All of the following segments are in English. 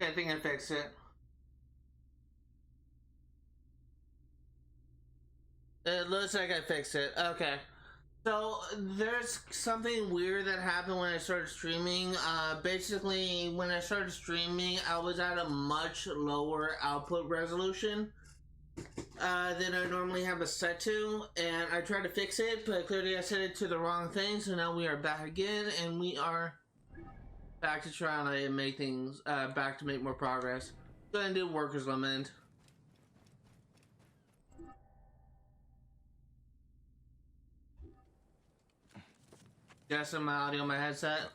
I think I fixed it. It looks like I fixed it. Okay. So there's something weird that happened when I started streaming. Basically, when I started streaming, I was at a much lower output resolution than I normally have it set to, and I tried to fix it, but clearly I set it to the wrong thing. So now we are back again, and we are back to trying to make things back to make more progress. Go ahead and do workers lament. Adjusting my audio on my headset.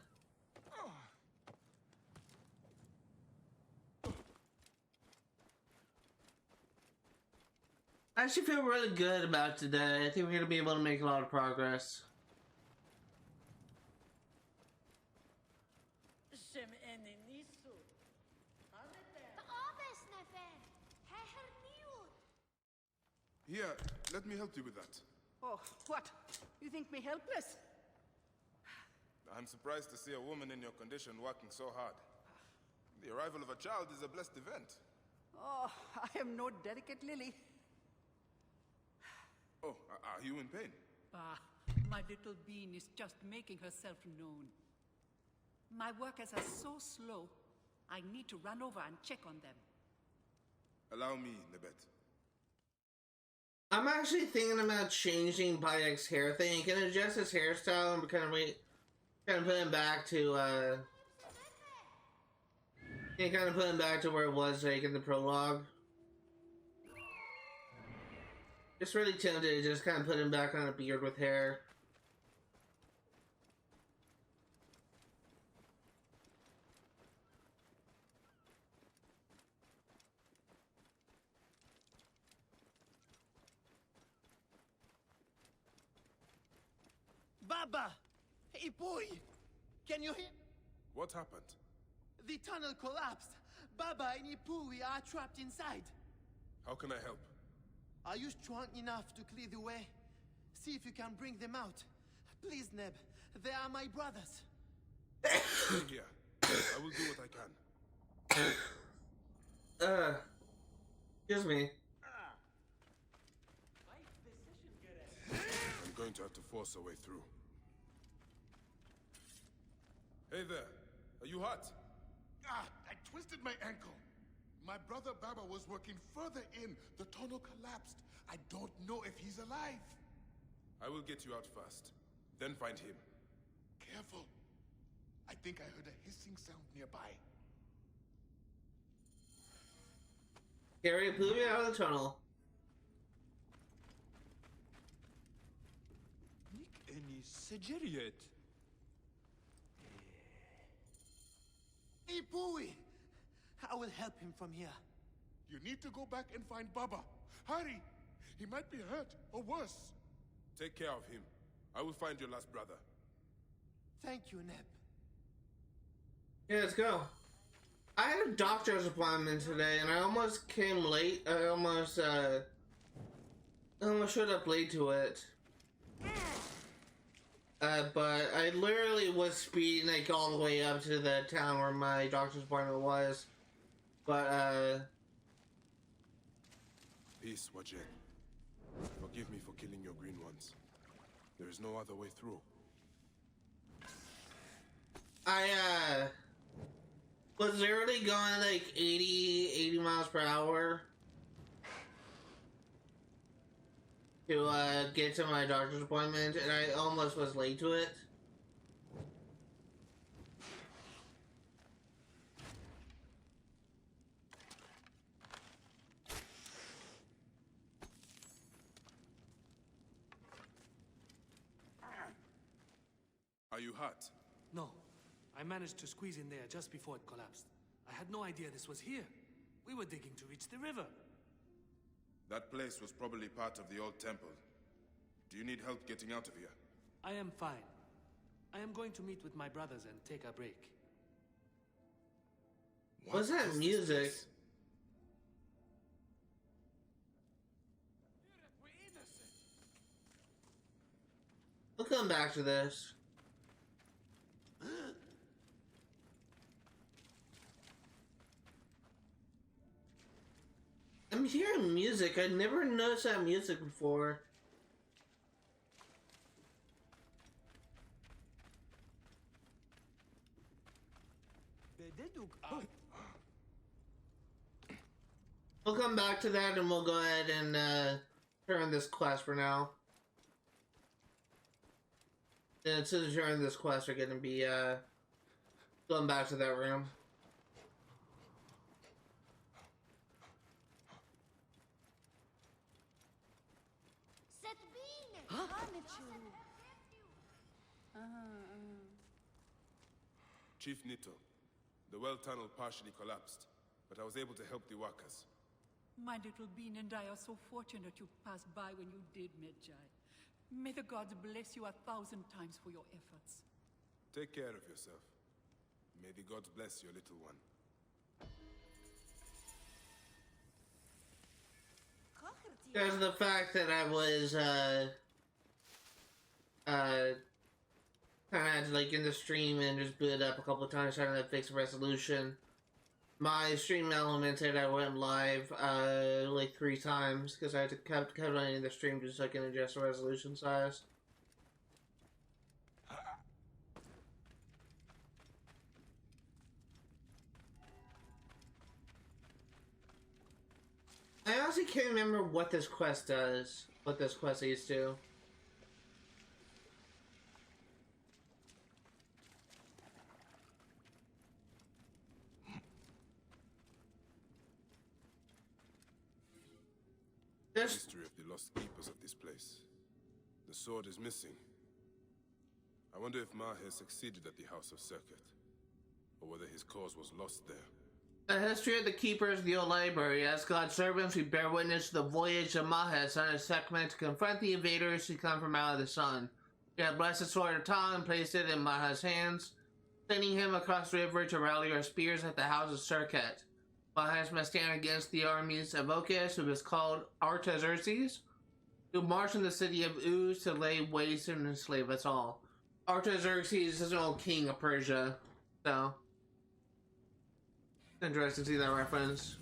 I actually feel really good about today. I think we're going to be able to make a lot of progress. Here, let me help you with that. Oh, what? You think me helpless? I'm surprised to see a woman in your condition working so hard. The arrival of a child is a blessed event. Oh, I am no delicate lily. Oh, are you in pain? My little bean is just making herself known. My workers are so slow, I need to run over and check on them. Allow me, Nebet. I'm actually thinking about changing Bayek's hair thing. Can adjust his hairstyle and kind of put him back to kind of put him back to where it was like in the prologue. Just really tempted to just kind of put him back on a beard with hair. Baba! Hey boy! Can you hear? What happened? The tunnel collapsed. Baba and Ipui are trapped inside. How can I help? Are you strong enough to clear the way? See if you can bring them out. Please, Neb. They are my brothers. Stay here. I will do what I can. Excuse me. I'm going to have to force a way through. Hey there. Are you hurt? I twisted my ankle. My brother Baba was working further in. The tunnel collapsed. I don't know if he's alive. I will get you out first. Then find him. Careful. I think I heard a hissing sound nearby. Carry Ipui out of the tunnel. Nick any Segeriet. Ipui! I will help him from here. You need to go back and find Baba. Hurry! He might be hurt, or worse. Take care of him. I will find your last brother. Thank you, Neb. Yeah, let's go. I had a doctor's appointment today, and I almost came late. I almost showed up late to it. But I literally was speeding like all the way up to the town where my doctor's appointment was. But Peace, Wajen. Forgive me for killing your green ones. There is no other way through. I was literally going like 80 miles per hour to get to my doctor's appointment, and I almost was late to it. Are you hurt? No. I managed to squeeze in there just before it collapsed. I had no idea this was here. We were digging to reach the river. That place was probably part of the old temple. Do you need help getting out of here? I am fine. I am going to meet with my brothers and take a break. What's that is this music? place? We'll come back to this. I'm hearing music. I never noticed that music before. We'll come back to that and we'll go ahead and turn this quest for now. And since during this quest, we're gonna be going back to that room. Chief Nito, the well tunnel partially collapsed, but I was able to help the workers. My little bean and I are so fortunate you passed by when you did, Medjay. May the gods bless you 1,000 times for your efforts. Take care of yourself. May the gods bless your little one. Because of the fact that I was kind of like in the stream and just booted up a couple of times trying to fix a resolution. My stream element said I went live like 3 times because I had to kept running the stream just so I can adjust the resolution size. I honestly can't remember what this quest does. What this quest leads to. The history of the lost keepers of this place. The sword is missing. I wonder if Mah has succeeded at the House of Circuit, or whether his cause was lost there. The history of the Keepers of the Old Library. As God's servants, we bear witness to the voyage of Mahes on his segment to confront the invaders who come from out of the sun. We have blessed the sword of Tom and placed it in Mahes' hands, sending him across the river to rally our spears at the House of Circuit. Mahes must stand against the armies of Ocus, who is called Artaxerxes, who marched in the city of Uz to lay waste and enslave us all. Artaxerxes is an old king of Persia, so interesting to see that reference.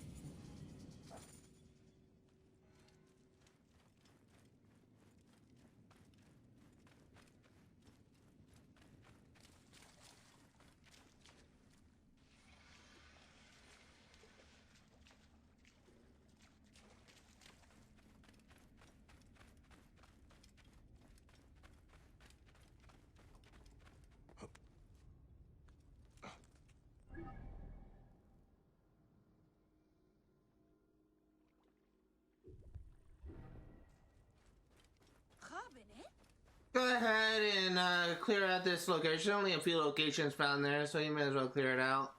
Go ahead and clear out this location. Only a few locations found there, so you may as well clear it out.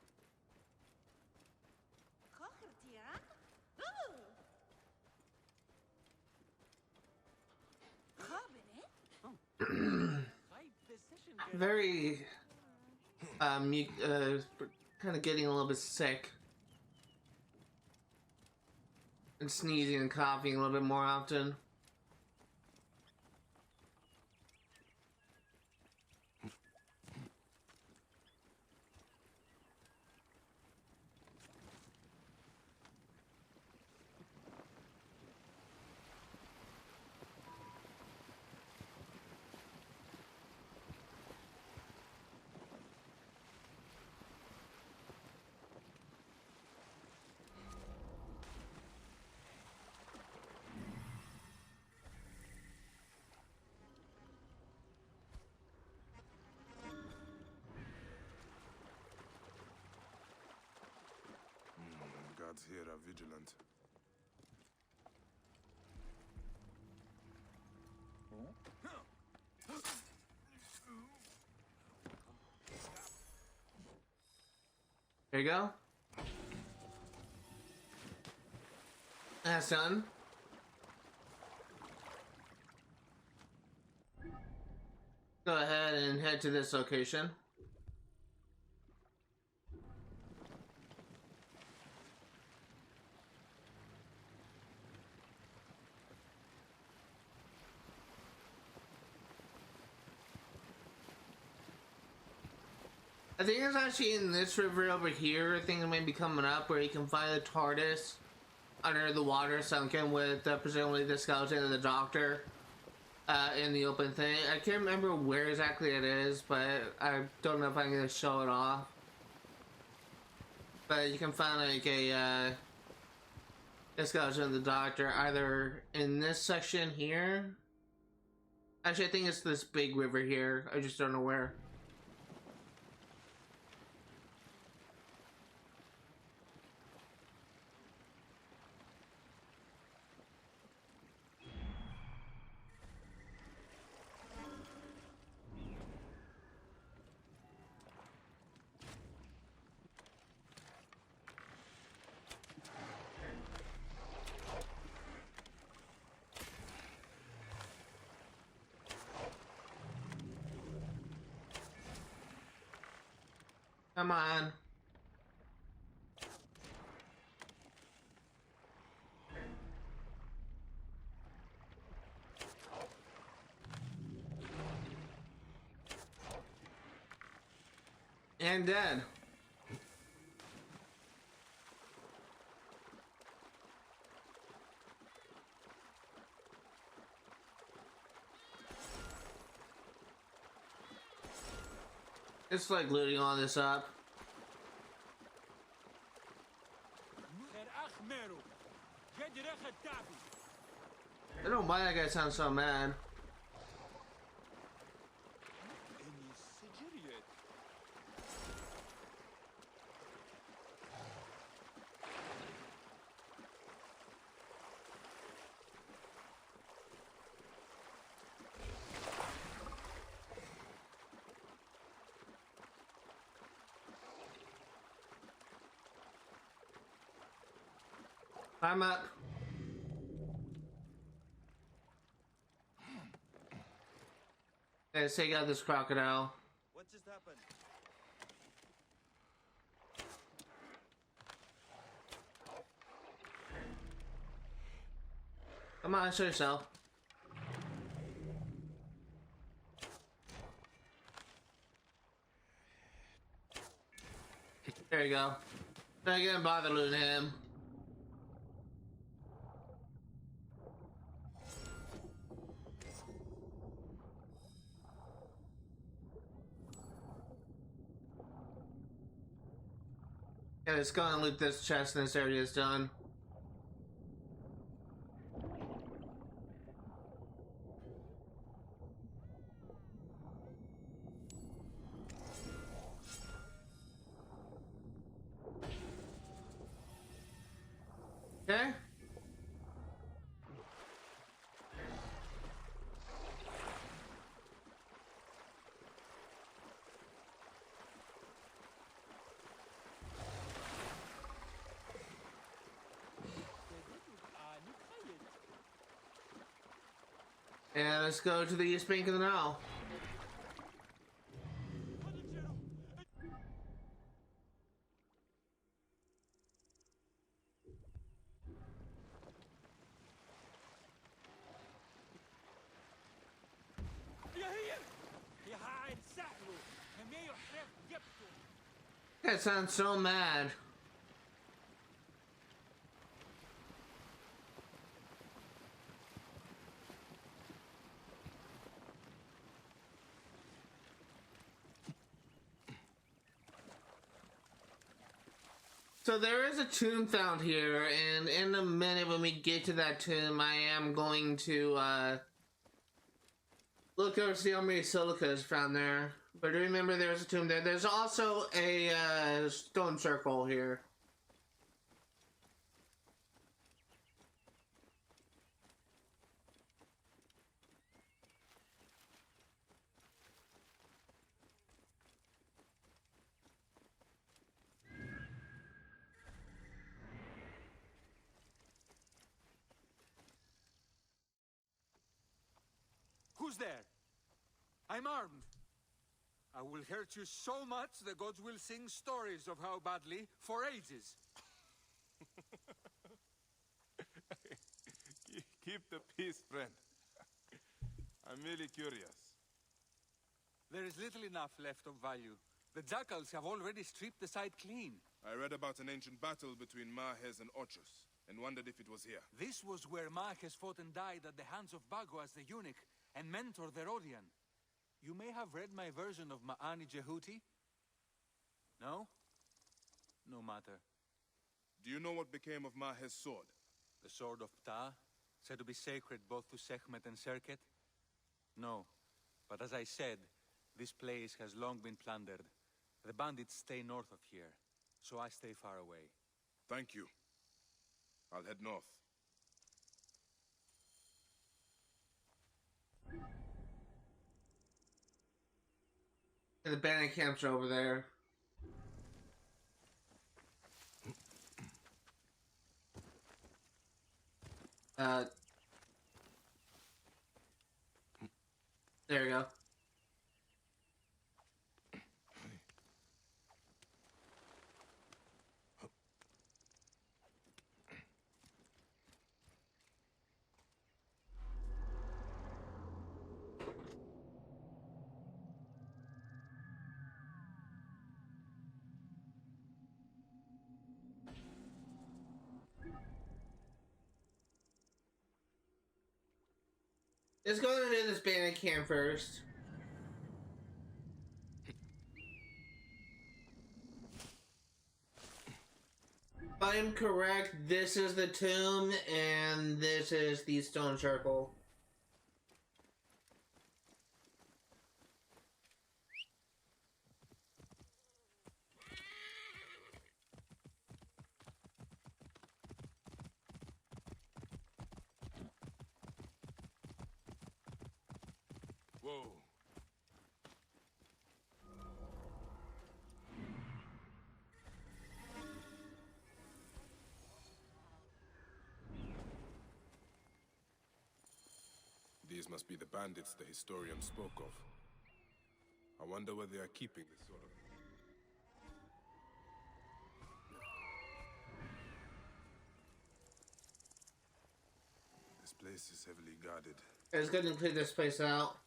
Very kind of getting a little bit sick and sneezing and coughing a little bit more often. The guards here are vigilant. There you go. That's done. Go ahead and head to this location. I think it's actually in this river over here. I think it may be coming up where you can find the TARDIS under the water, sunken with presumably the skeleton of the doctor in the open thing. I can't remember where exactly it is, but I don't know if I'm gonna show it off. But you can find like a skeleton of the doctor either in this section here. Actually, I think it's this big river here. I just don't know where. Come on. And dead. It's like looting all this up. I don't know why that guy sounds so mad. I'm up. Let's take out this crocodile. What just happened? Come on, show yourself. There you go. Not gonna bother looting him. Yeah, let's go and loot this chest and this area is done. Okay. And let's go to the East Bank of the Nile. That sounds so mad. So there is a tomb found here, and in a minute when we get to that tomb, I am going to look over to see how many silicas found there. But remember, there's a tomb there. There's also a stone circle here. Who's there? I'm armed. I will hurt you so much the gods will sing stories of how badly for ages. Keep the peace, friend. I'm merely curious. There is little enough left of value. The jackals have already stripped the site clean. I read about an ancient battle between Mahes and Ochus. and wondered if it was here. This was where Marques fought and died at the hands of Bago as the eunuch, and Mentor the Rhodian. You may have read my version of Ma'ani Jehuti? No? No matter. Do you know what became of Mahes' sword? The sword of Ptah, said to be sacred both to Sekhmet and Serket? No. But as I said, this place has long been plundered. The bandits stay north of here, so I stay far away. Thank you. I'll head north. The bandit camps are over there. There we go. Let's go into this bandit camp first. If I'm correct, this is the tomb and this is the stone circle. Whoa. These must be the bandits the historian spoke of. I wonder where they are keeping this sort of... This place is heavily guarded. It's good to clear this place out.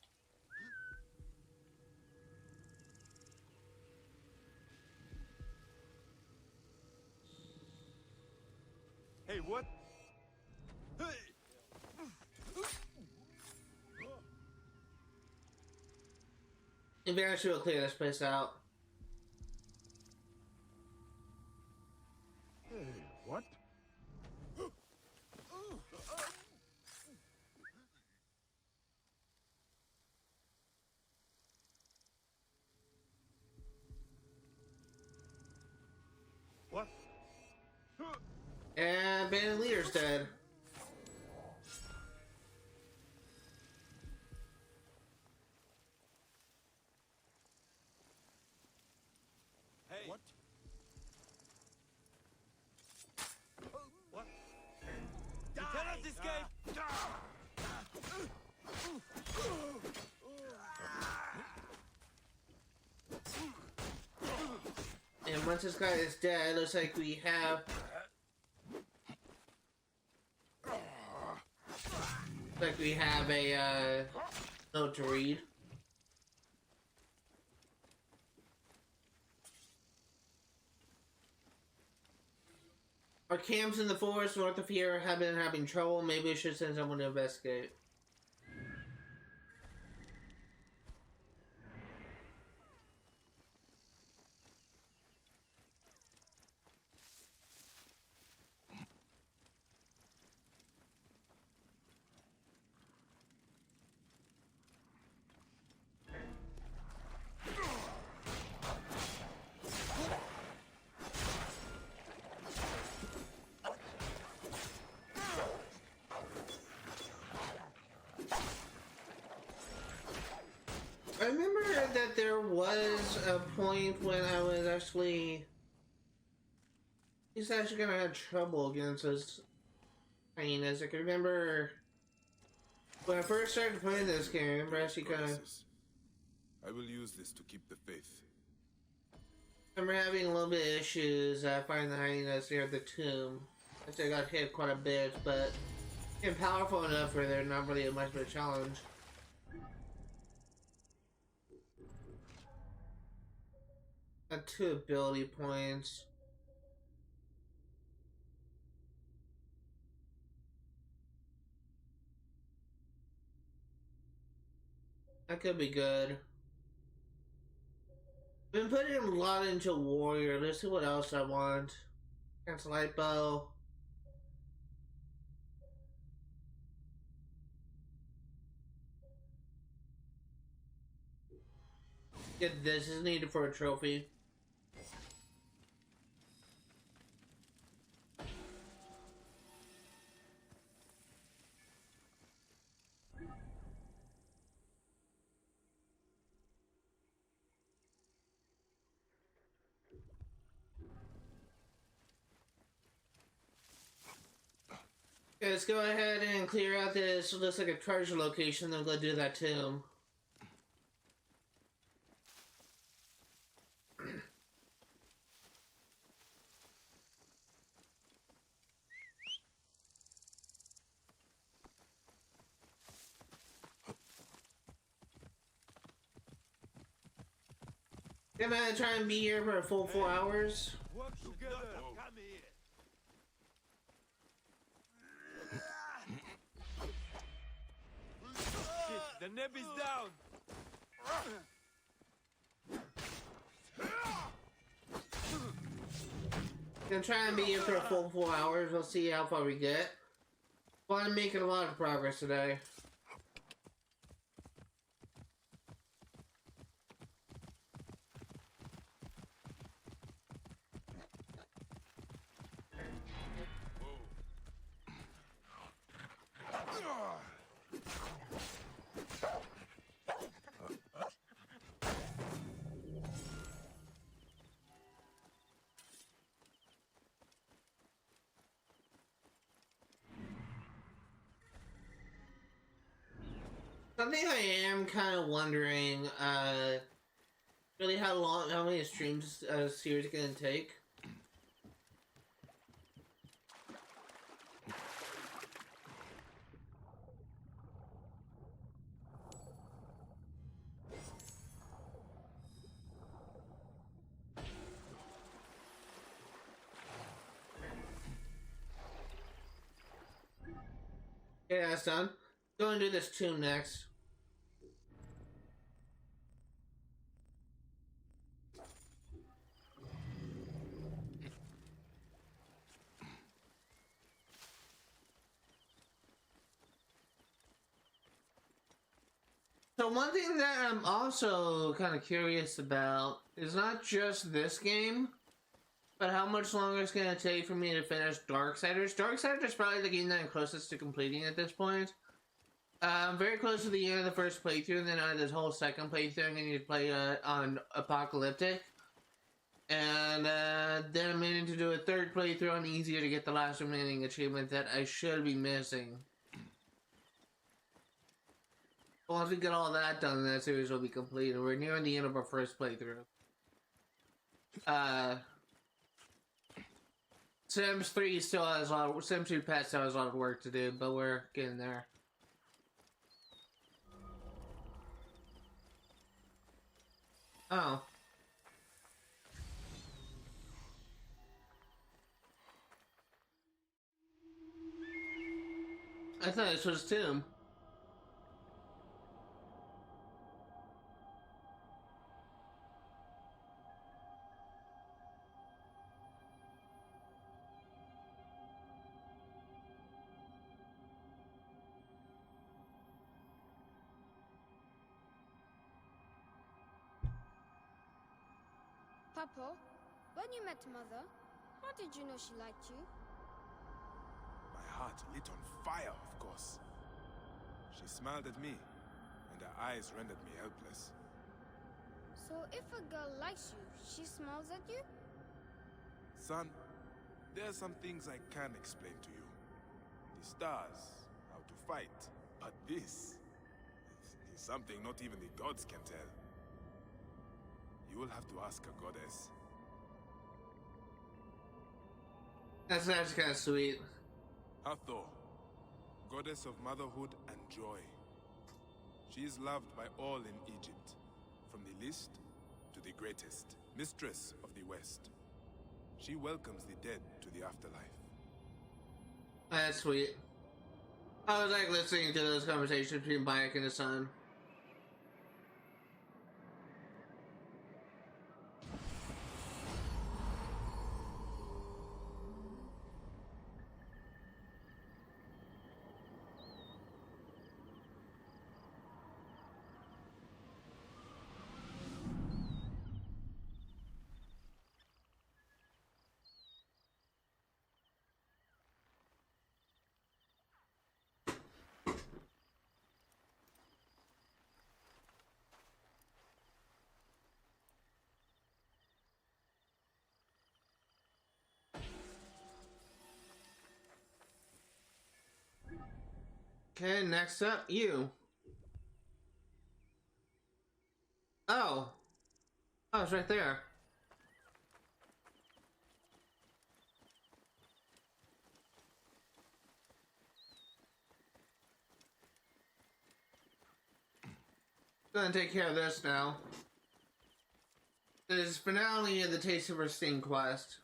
Hey, what? Eventually we'll clear this place out. Hey, what? What? And bandit leader's dead. Hey! What? What? You cannot escape! And once this guy is dead, looks like we have... Like we have a note to read. Our camps in the forest north of here have been having trouble. Maybe we should send someone to investigate. I remember that there was a point when I was actually... He's actually gonna have trouble against those hyenas. I can remember... When I first started playing this game, I remember actually kind of... I will use this to keep the faith. I remember having a little bit of issues finding the hyenas near the tomb. Actually, I got hit quite a bit, but... I'm powerful enough where they're not really much of a challenge. Got 2 ability points. That could be good. Been putting a lot into warrior. Let's see what else I want. Cancel light bow. Get this is needed for a trophy. Okay, let's go ahead and clear out this. Looks like a treasure location. Then go do that too. I'm gonna try and be here for a full 4 hours. Work together. Come here. Shit, the neb is down. Gonna try and be here for a full 4 hours. We'll see how far we get. Well, I'm making a lot of progress today. Something I am kind of wondering, really how many streams a series gonna take? Okay, that's done. Go and do this tomb next. So one thing that I'm also kind of curious about is not just this game, but how much longer it's going to take for me to finish Darksiders. Darksiders is probably the game that I'm closest to completing at this point. I'm very close to the end of the first playthrough, and then I have this whole second playthrough I'm going to need to play on Apocalyptic. And then I'm meaning to do a third playthrough on easier to get the last remaining achievement that I should be missing. Once we get all that done, that series will be completed. We're nearing the end of our first playthrough. Sims 3 still has a lot of, Sims 2 Pet still has a lot of work to do, but we're getting there. Oh. I thought this was Tomb. Papa, when you met Mother, how did you know she liked you? My heart lit on fire, of course. She smiled at me, and her eyes rendered me helpless. So if a girl likes you, she smiles at you? Son, there are some things I can't explain to you. The stars, how to fight, but this is something not even the gods can tell. You will have to ask a goddess. That's actually kind of sweet. Hathor, goddess of motherhood and joy. She is loved by all in Egypt, from the least to the greatest, mistress of the West. She welcomes the dead to the afterlife. That's sweet. I was like listening to those conversations between Bayek and his son. Okay, next up, you. Oh. Oh, it's right there. Gonna take care of this now. It is finale of the Taste of Her Sting quest.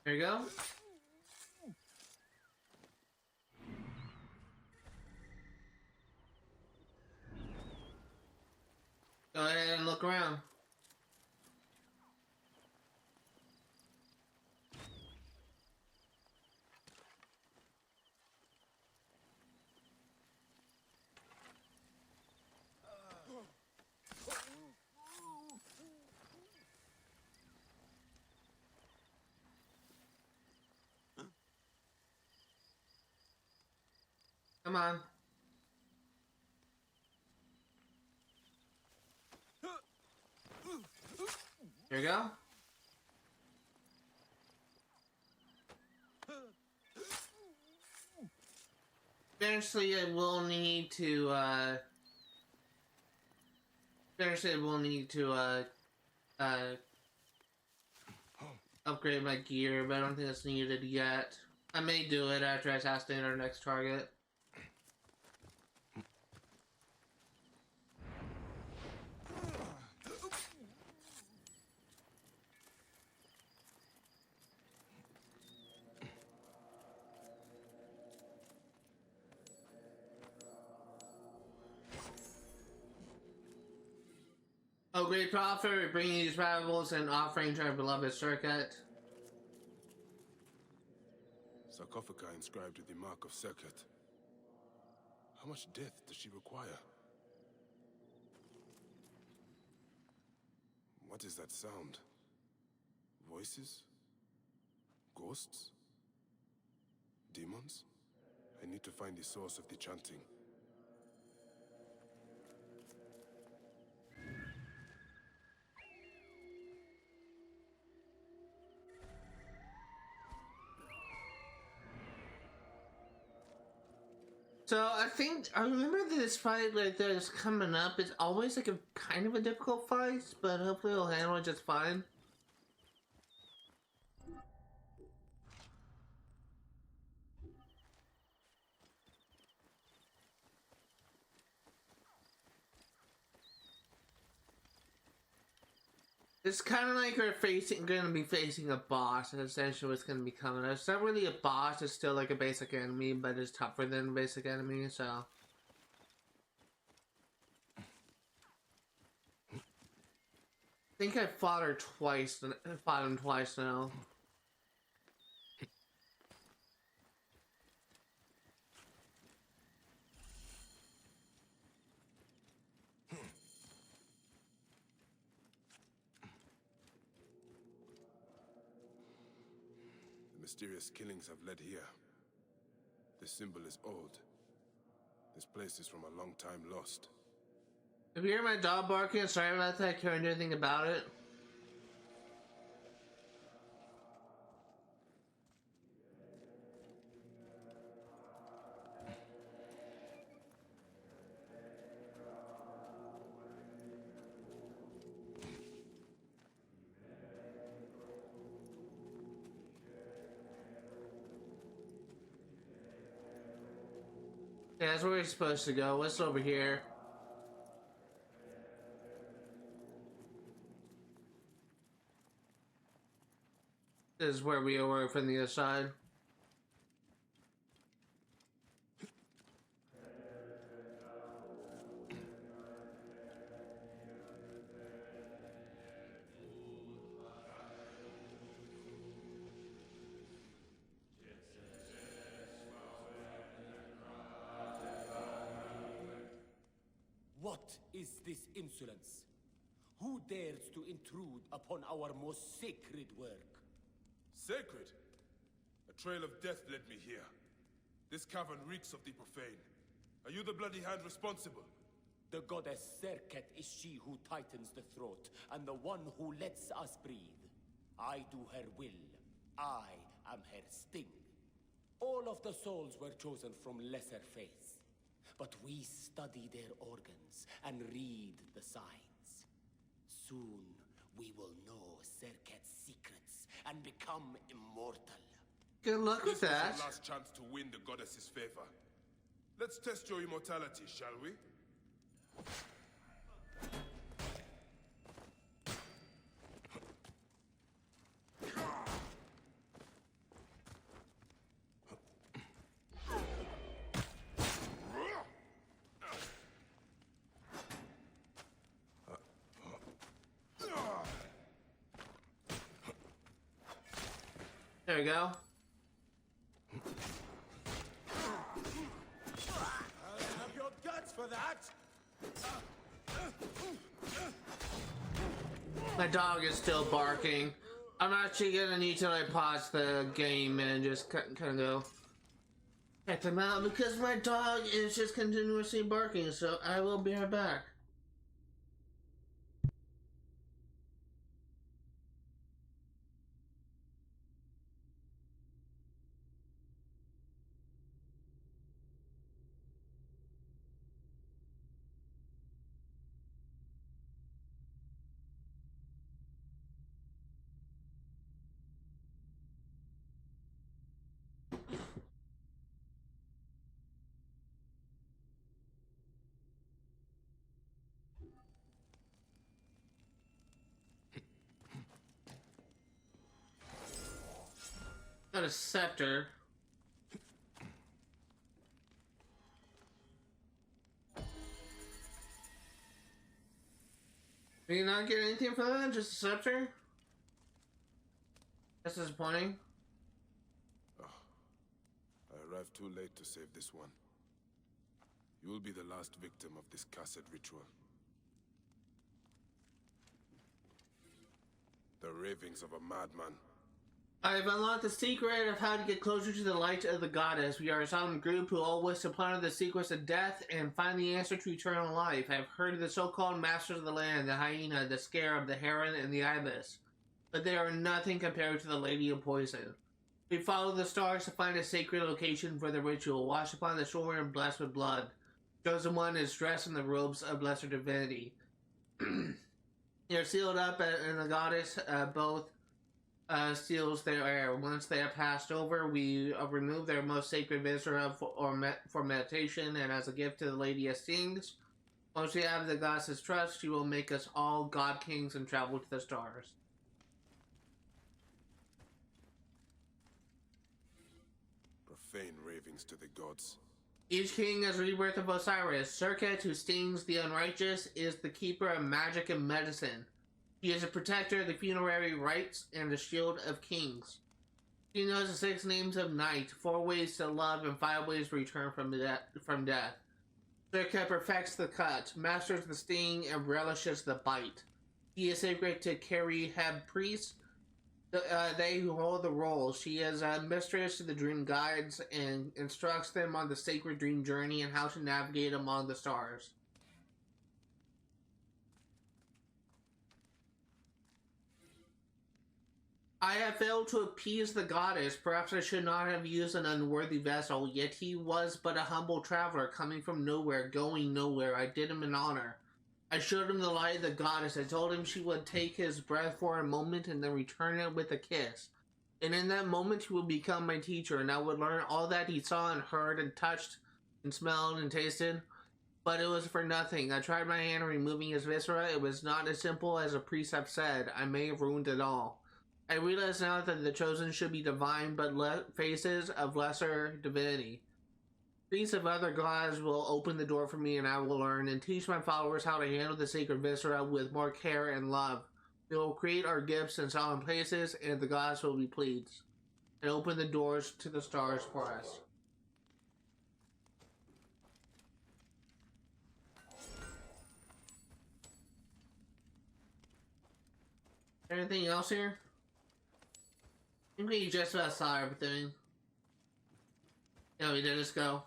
There you go. Go ahead and look around. Come on. Here you go. Eventually I will need to upgrade my gear, but I don't think that's needed yet. I may do it after I assassinate our next target. Oh, great prophet, we bring these valuables and offering to our beloved circuit. Sarcophagi inscribed with the mark of circuit. How much death does she require? What is that sound? Voices? Ghosts? Demons? I need to find the source of the chanting. So I remember this fight like that's coming up. It's always like a kind of a difficult fight, but hopefully we'll handle it just fine. It's kind of like we're going to be facing a boss. Essentially, what's going to be coming. It's not really a boss. It's still like a basic enemy, but it's tougher than a basic enemy. So, I think I fought her twice. Fought him twice now. Mysterious killings have led here. This symbol is old. This place is from a long time lost. If you hear my dog barking, sorry about that. I can't do anything about it. Yeah, that's where we're supposed to go. What's over here? This is where we were from the other side. is this insolence? Who dares to intrude upon our most sacred work? Sacred? A trail of death led me here. This cavern reeks of the profane. Are you the bloody hand responsible? The goddess Serket is she who tightens the throat, and the one who lets us breathe. I do her will. I am her sting. All of the souls were chosen from lesser faiths, but we study their organs and read the signs. Soon, we will know Serket's secrets and become immortal. Good luck with This is that. your last chance to win the goddess's favor. Let's test your immortality, shall we? There we go. Have your guts for that? My dog is still barking. I'm actually gonna need to like pause the game and just kind of go check them out because my dog is just continuously barking. So I will be right back. Got a scepter. Did you not get anything for that? Just a scepter? That's disappointing. Oh, I arrived too late to save this one. You will be the last victim of this cursed ritual. The ravings of a madman. I've unlocked the secret of how to get closer to the light of the goddess. We are a solemn group who all wish to plunder the secrets of death and find the answer to eternal life. I've heard of the so-called masters of the land, the hyena, the scarab, the heron, and the ibis. But they are nothing compared to the Lady of Poison. We follow the stars to find a sacred location for the ritual, washed upon the shore and blessed with blood. Chosen one is dressed in the robes of lesser divinity. They're sealed up in the goddess, both seals their air. Once they have passed over, we remove their most sacred viscera for meditation, and as a gift to the Lady of Stings. Once we have the goddess's trust, she will make us all god kings and travel to the stars. Profane ravings to the gods. Each king is a rebirth of Osiris. Serket, who stings the unrighteous, is the keeper of magic and medicine. He is a protector of the funerary rites and the shield of kings. He knows the 6 names of night, 4 ways to love, and 5 ways to return from death. Serket perfects the cut, masters the sting, and relishes the bite. He is sacred to carry Heb priests, they who hold the roles. She is a mistress to the dream guides and instructs them on the sacred dream journey and how to navigate among the stars. I have failed to appease the goddess. Perhaps I should not have used an unworthy vessel, yet he was but a humble traveler coming from nowhere, going nowhere. I did him an honor. I showed him the light of the goddess. I told him she would take his breath for a moment and then return it with a kiss. And in that moment he would become my teacher, and I would learn all that he saw and heard and touched and smelled and tasted. But it was for nothing. I tried my hand removing his viscera. It was not as simple as a priest have said. I may have ruined it all. I realize now that the chosen should be divine, but faces of lesser divinity. Priests of other gods will open the door for me, and I will learn and teach my followers how to handle the sacred viscera with more care and love. We will create our gifts in solemn places, and the gods will be pleased, and open the doors to the stars for us. Anything else here? I think we just about saw everything. Yeah, we did. Let's go.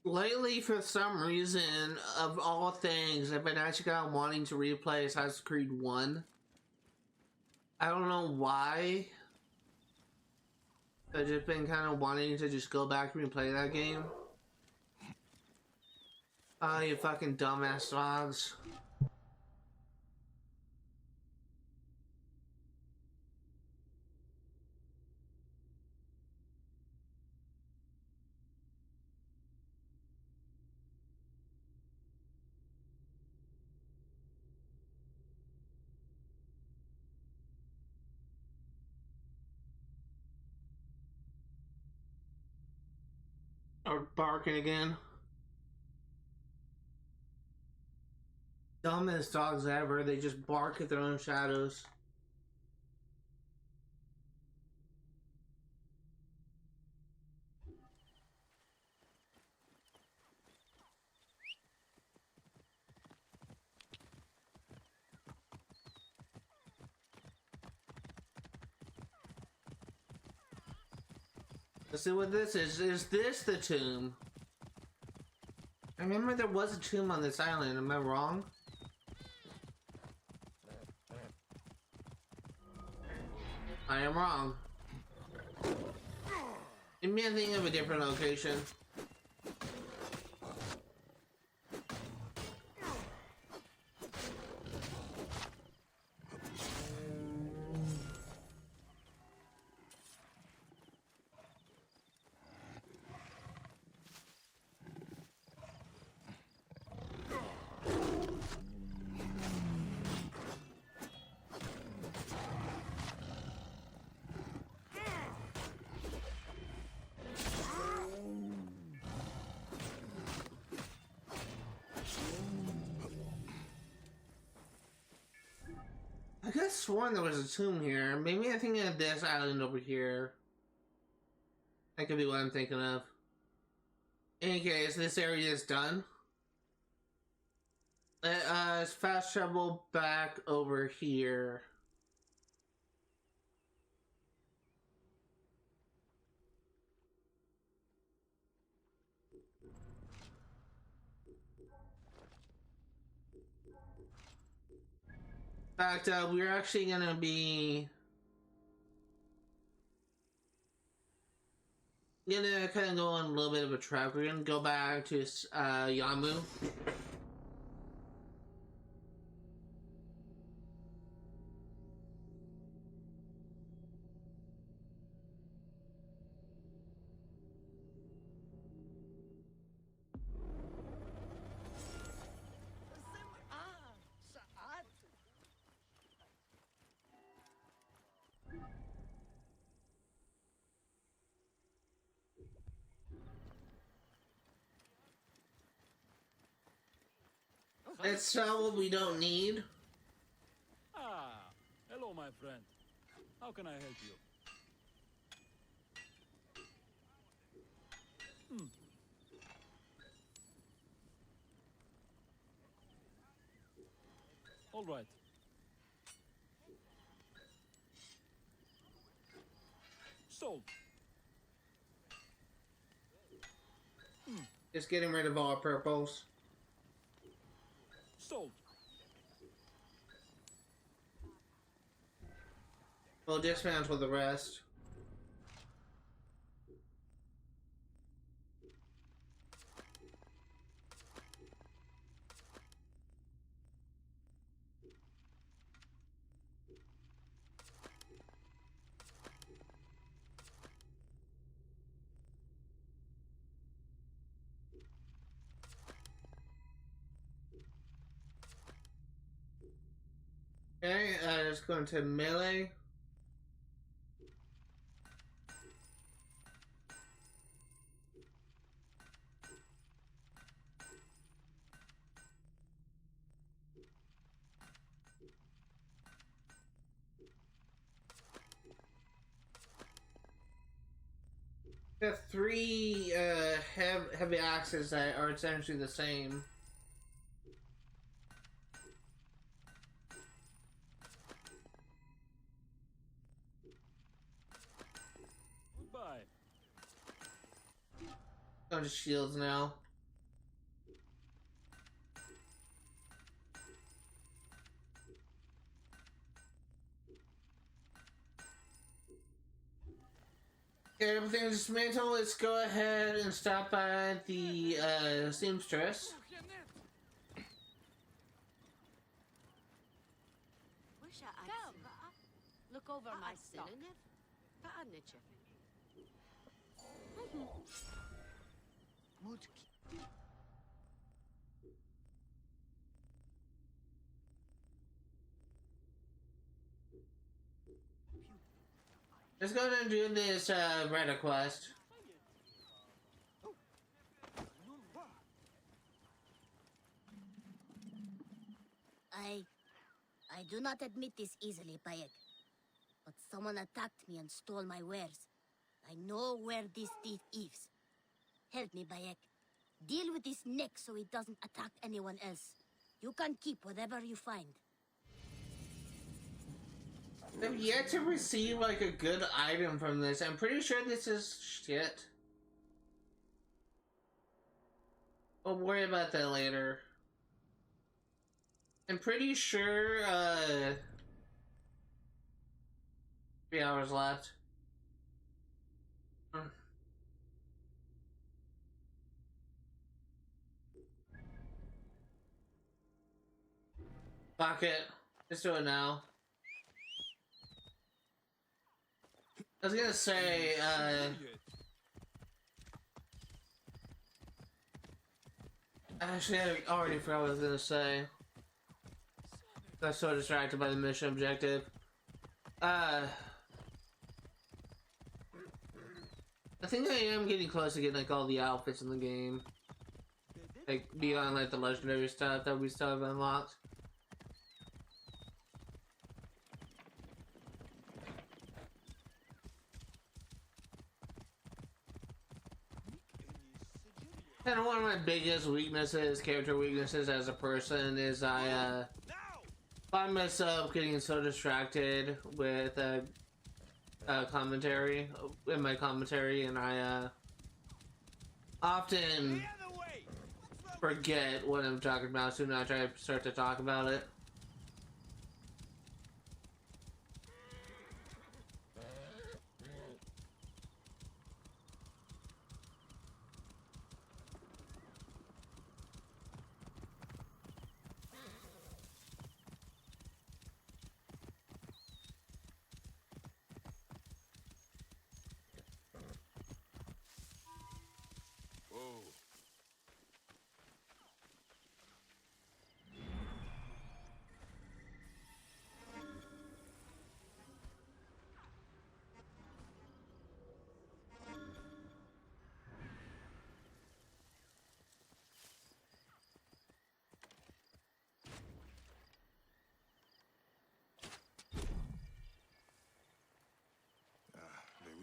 Lately, for some reason, of all things, I've been actually kind of wanting to replay Assassin's Creed 1. I don't know why. I've just been kind of wanting to just go back and replay that game. Oh, you fucking dumbass dogs. Or barking again. Dumbest dogs ever. They just bark at their own shadows. Let's see what this is. Is this the tomb? I remember there was a tomb on this island. Am I wrong? I am wrong. It may think of a different location. I could have sworn there was a tomb here. Maybe I'm thinking of this island over here. That could be what I'm thinking of. In any case, this area is done. Let us fast travel back over here. In fact, we're actually gonna be gonna kind of go on a little bit of a track. We're gonna go back to Yamu. Let's sell what we don't need. Ah, hello, my friend. How can I help you? All right. Sold. Just getting rid of all our purples. Sold. We'll dismantle the rest. Okay, let's go into melee. We have three heavy axes that are essentially the same. Goodbye. Bunch of shields now. Okay, everything's dismantled. Let's go ahead and stop by the seamstress. Come, look over my stock. Let's go ahead and do this Retta quest. I do not admit this easily, Bayek. But someone attacked me and stole my wares. I know where this thief is. Help me, Bayek. Deal with this neck so it doesn't attack anyone else. You can keep whatever you find. I've yet to receive like a good item from this. I'm pretty sure this is shit. We'll worry about that later. I'm pretty sure 3 hours left. Fuck it. Let's do it now. I was gonna say, actually, I already forgot what I was gonna say. Got so distracted by the mission objective. I think I am getting close to getting like all the outfits in the game. Like beyond like the legendary stuff that we still have unlocked. Kind of one of my biggest weaknesses, character weaknesses as a person, is I find myself getting so distracted with commentary, in my commentary, and I often forget what I'm talking about as soon as I try to start to talk about it.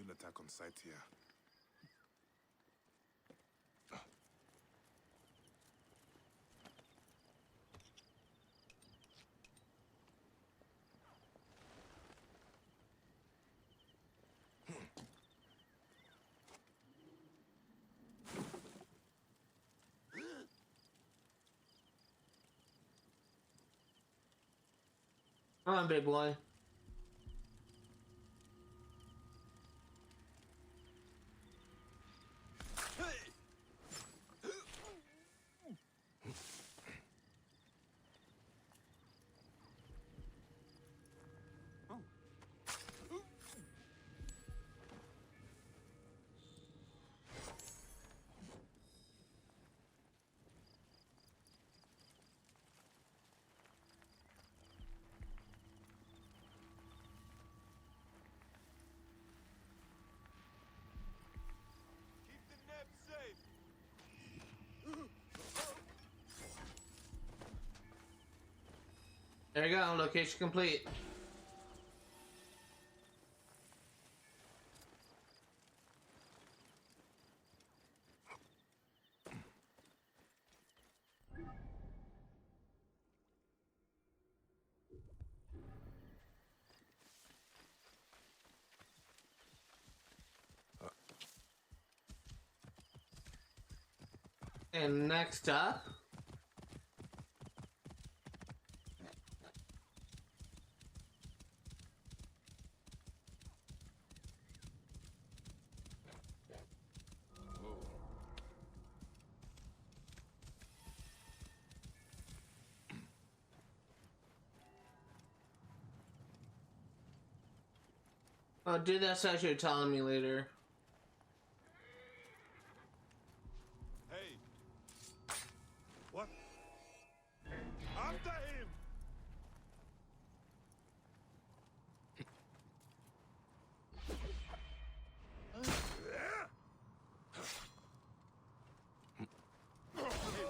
Attack on sight here. Come on, big boy. There you go, location complete. And next up, oh dude, that's what you're telling me later. Hey! What? After him! Hey,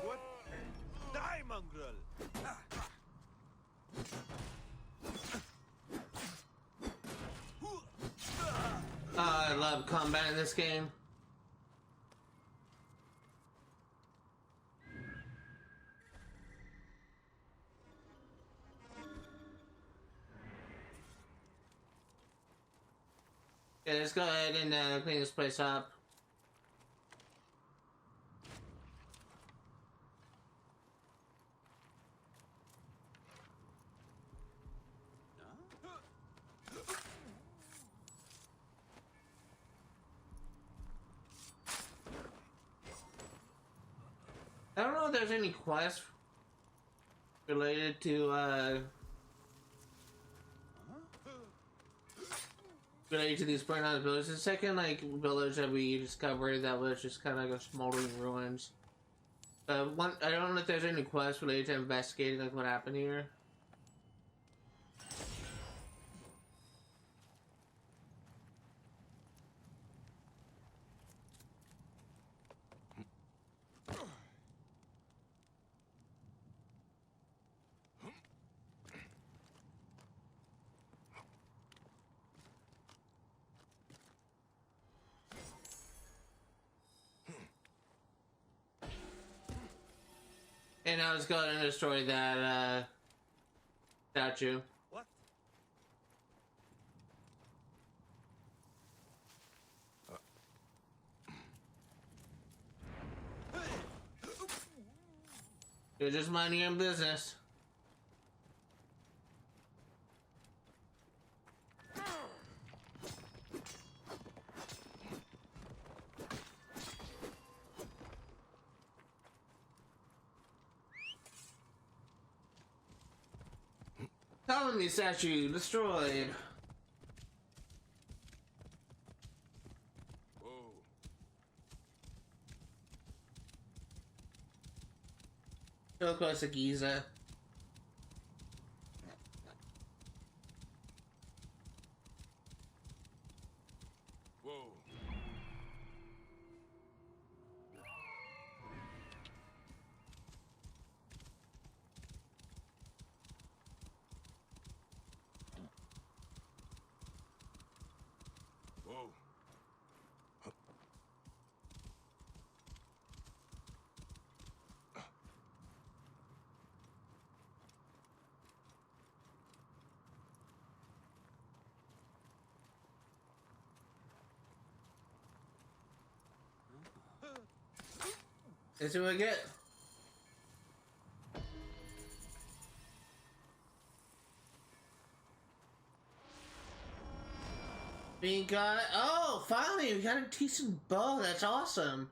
what? Die, mongrel! I love combat in this game. Okay, let's go ahead and clean this place up. I don't know if there's any quests related to these burned out villages. The second like village that we discovered that was just kind of like a smoldering ruins. One, I don't know if there's any quests related to investigating like what happened here. And I was going to destroy that statue. What? You're just minding your own business. Telling me statue destroyed. Whoa. So close to Giza. Whoa. Whoa. That's what I get. We got, oh, finally, we got a decent bow. That's awesome.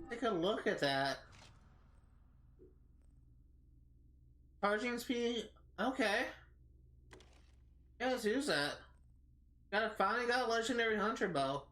Take a look at that. Charging speed, okay. Yeah, let's use that. Finally got a legendary hunter bow.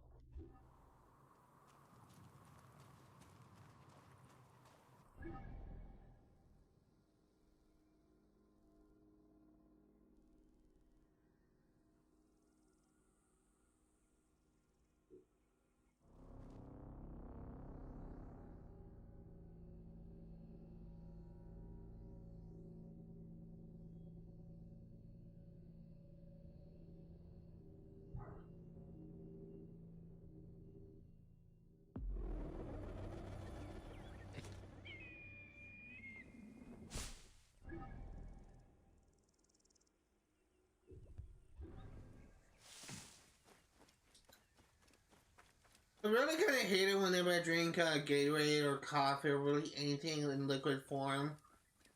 I really kind of hate it whenever I drink Gatorade or coffee or really anything in liquid form.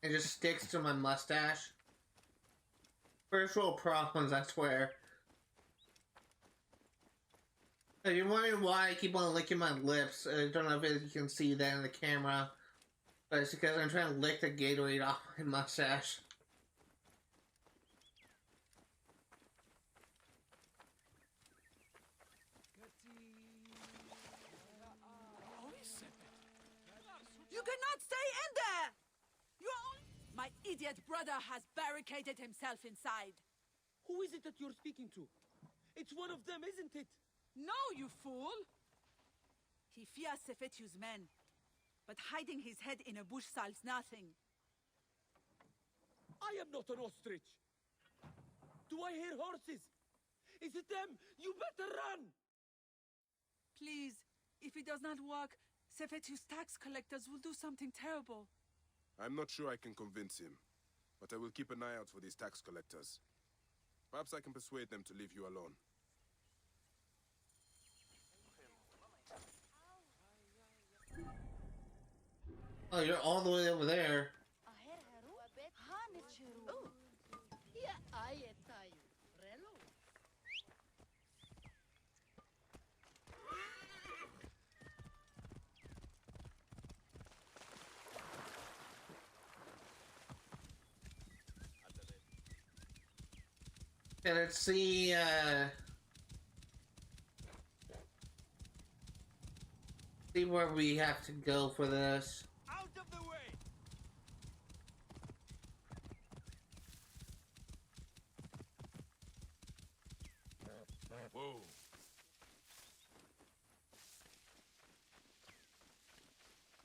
It just sticks to my mustache. First world problems, I swear. If you're wondering why I keep on licking my lips, I don't know if you can see that in the camera, but it's because I'm trying to lick the Gatorade off my mustache. You cannot stay in there! My idiot brother has barricaded himself inside. Who is it that you're speaking to? It's one of them, isn't it? No, you fool! He fears Sefetu's men, but hiding his head in a bush solves nothing. I am not an ostrich. Do I hear horses? Is it them? You better run! Please, if it does not work, Sefetu's tax collectors will do something terrible. I'm not sure I can convince him, but I will keep an eye out for these tax collectors. Perhaps I can persuade them to leave you alone. Oh, you're all the way over there. Okay, let's see, see where we have to go for this. Out of the way! Whoa.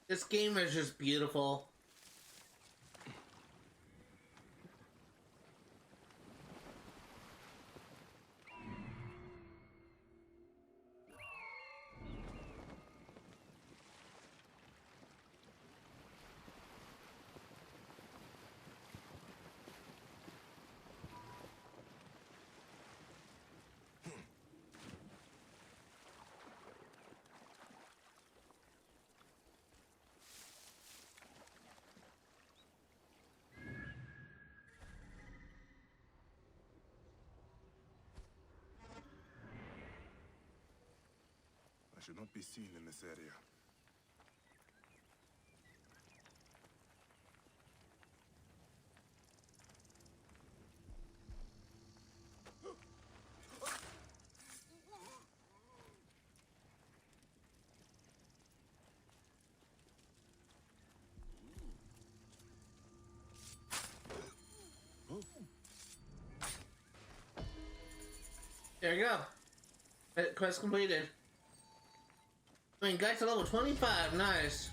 This game is just beautiful. I should not be seen in this area. There you go. Quest completed. I mean, got to level 25. Nice.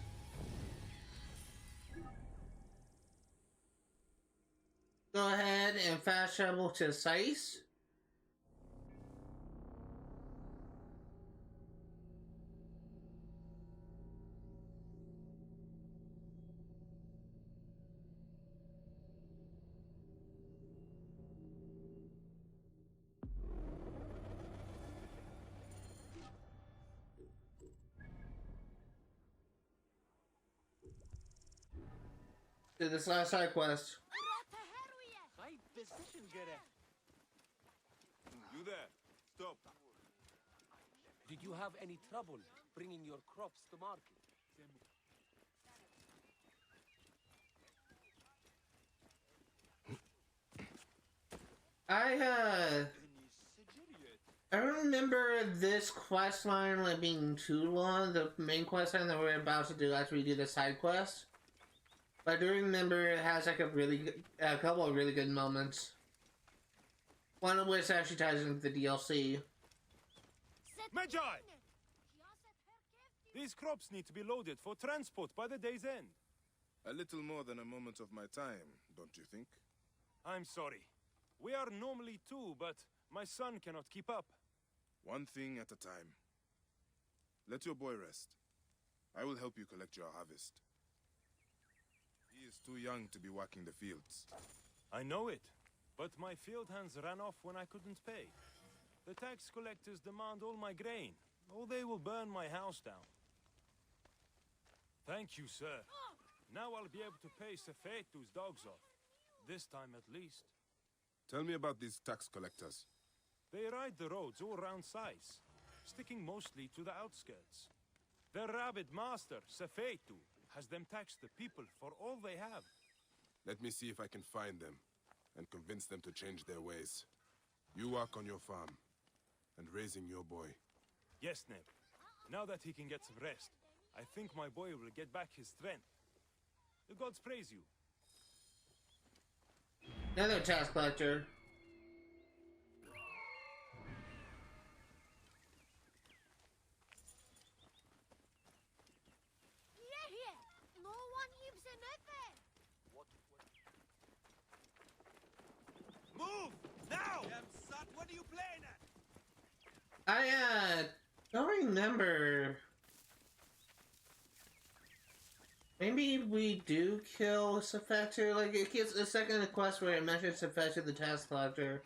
Go ahead and fast travel to Sais. Do this last side quest. You there? Stop. Did you have any trouble bringing your crops to market? I remember this quest line like being too long. The main quest line that we're about to do after we do the side quest. But I do remember it has like a couple of really good moments. One of which actually ties into the DLC. Magi! These crops need to be loaded for transport by the day's end. A little more than a moment of my time, don't you think? I'm sorry. We are normally two, but my son cannot keep up. One thing at a time. Let your boy rest. I will help you collect your harvest. He is too young to be working the fields. I know it, but my field hands ran off when I couldn't pay. The tax collectors demand all my grain, or they will burn my house down. Thank you, sir. Now I'll be able to pay Sefetu's dogs off. This time at least. Tell me about these tax collectors. They ride the roads all around Sais, sticking mostly to the outskirts. Their rabid master, Sefetu, has them tax the people for all they have. Let me see if I can find them, and convince them to change their ways. You work on your farm, and raising your boy. Yes, Neb. Now that he can get some rest, I think my boy will get back his strength. The gods praise you. Another tax collector. Here, no one gives an effort. Move! Now! What are you playing at? I don't remember. Maybe we do kill Sefetu. Like, it gets a second quest where it mentions Sefetu the tax collector.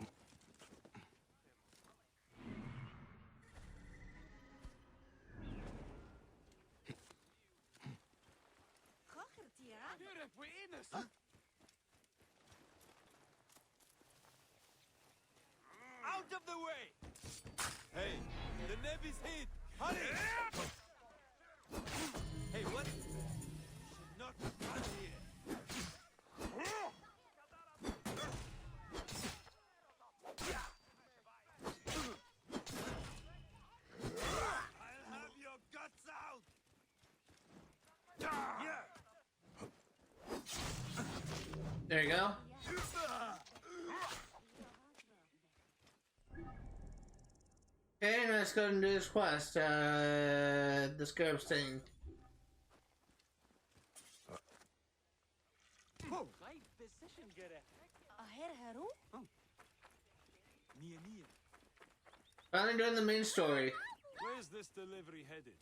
Out of the way! Hey, the Neb is hit! Hurry! Hey, what? Should not run here. I'll have your guts out! There you go. Okay, now let's go and do this quest. The Scarab thing. Finally doing the main story. Where's this delivery headed?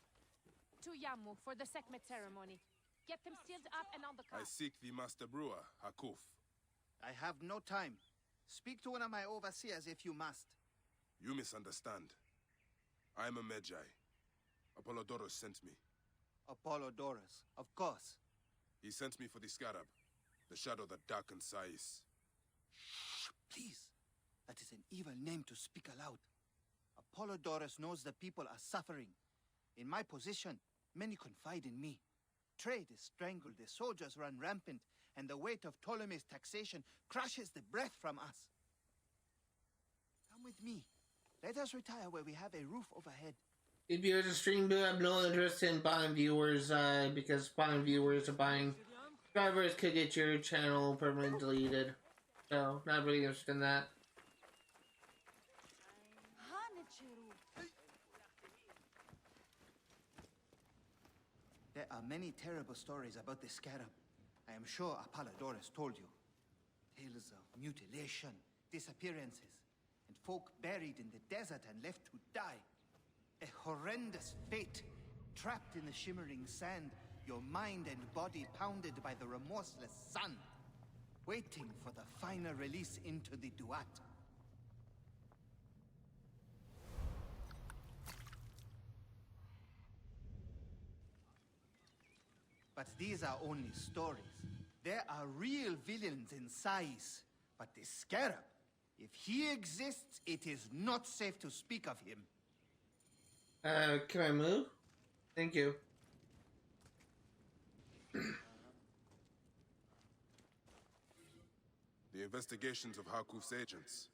To Yamu for the Sekhmet ceremony. Get them sealed up and on the car. I seek the master brewer, Hakuf. I have no time. Speak to one of my overseers if you must. You misunderstand. I am a Magi. Apollodorus sent me. Apollodorus, of course. He sent me for the Scarab, the shadow that darkens Sais. Shh, please. That is an evil name to speak aloud. Apollodorus knows the people are suffering. In my position, many confide in me. Trade is strangled, the soldiers run rampant, and the weight of Ptolemy's taxation crushes the breath from us. Come with me. Let us retire where we have a roof overhead. If you're a stream boo, I have no interest in buying viewers, because buying viewers or buying subscribers could get your channel permanently deleted. So, not really interested in that. There are many terrible stories about the Scarab. I am sure Apollodorus told you. Tales of mutilation, disappearances, and folk buried in the desert and left to die. A horrendous fate, trapped in the shimmering sand, your mind and body pounded by the remorseless sun, waiting for the final release into the Duat. But these are only stories. There are real villains in Sais. But the Scarab, if he exists, it is not safe to speak of him. Can I move? Thank you. The investigations of Hakuf's agents.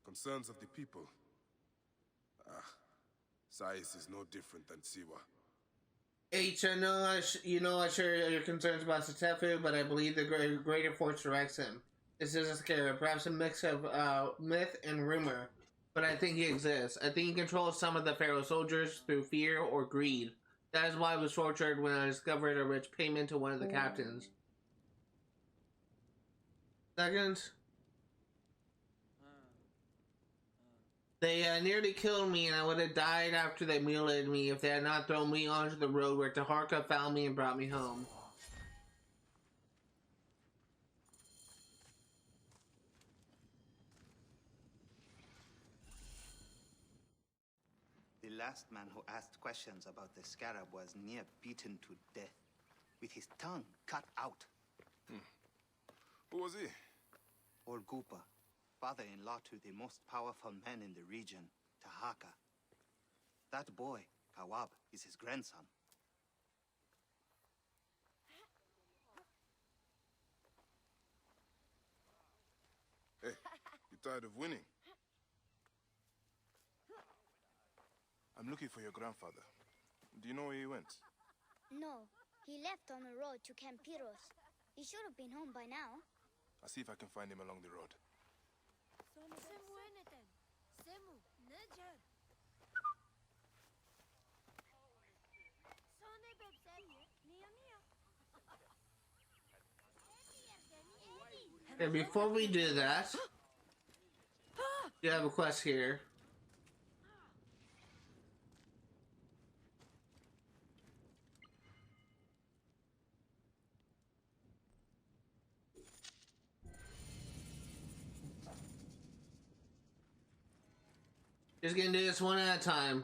Concerns of the people. Sais is no different than Siwa. H, I know I share your concerns about Setefu, but I believe the greater force directs him. This is a Scarab, perhaps a mix of myth and rumor, but I think he exists. I think he controls some of the Pharaoh soldiers through fear or greed. That is why I was tortured when I discovered a rich payment to one of the captains. Second. They nearly killed me, and I would have died after they mutilated me if they had not thrown me onto the road where Taharka found me and brought me home. The last man who asked questions about the Scarab was near beaten to death, with his tongue cut out. Who was he? Orgupa, father-in-law to the most powerful man in the region, Tahaka. That boy, Kawab, is his grandson. Hey, you tired of winning? I'm looking for your grandfather. Do you know where he went? No, he left on the road to Campiros. He should have been home by now. I'll see if I can find him along the road. And before we do that, you have a quest here. Just gonna do this one at a time.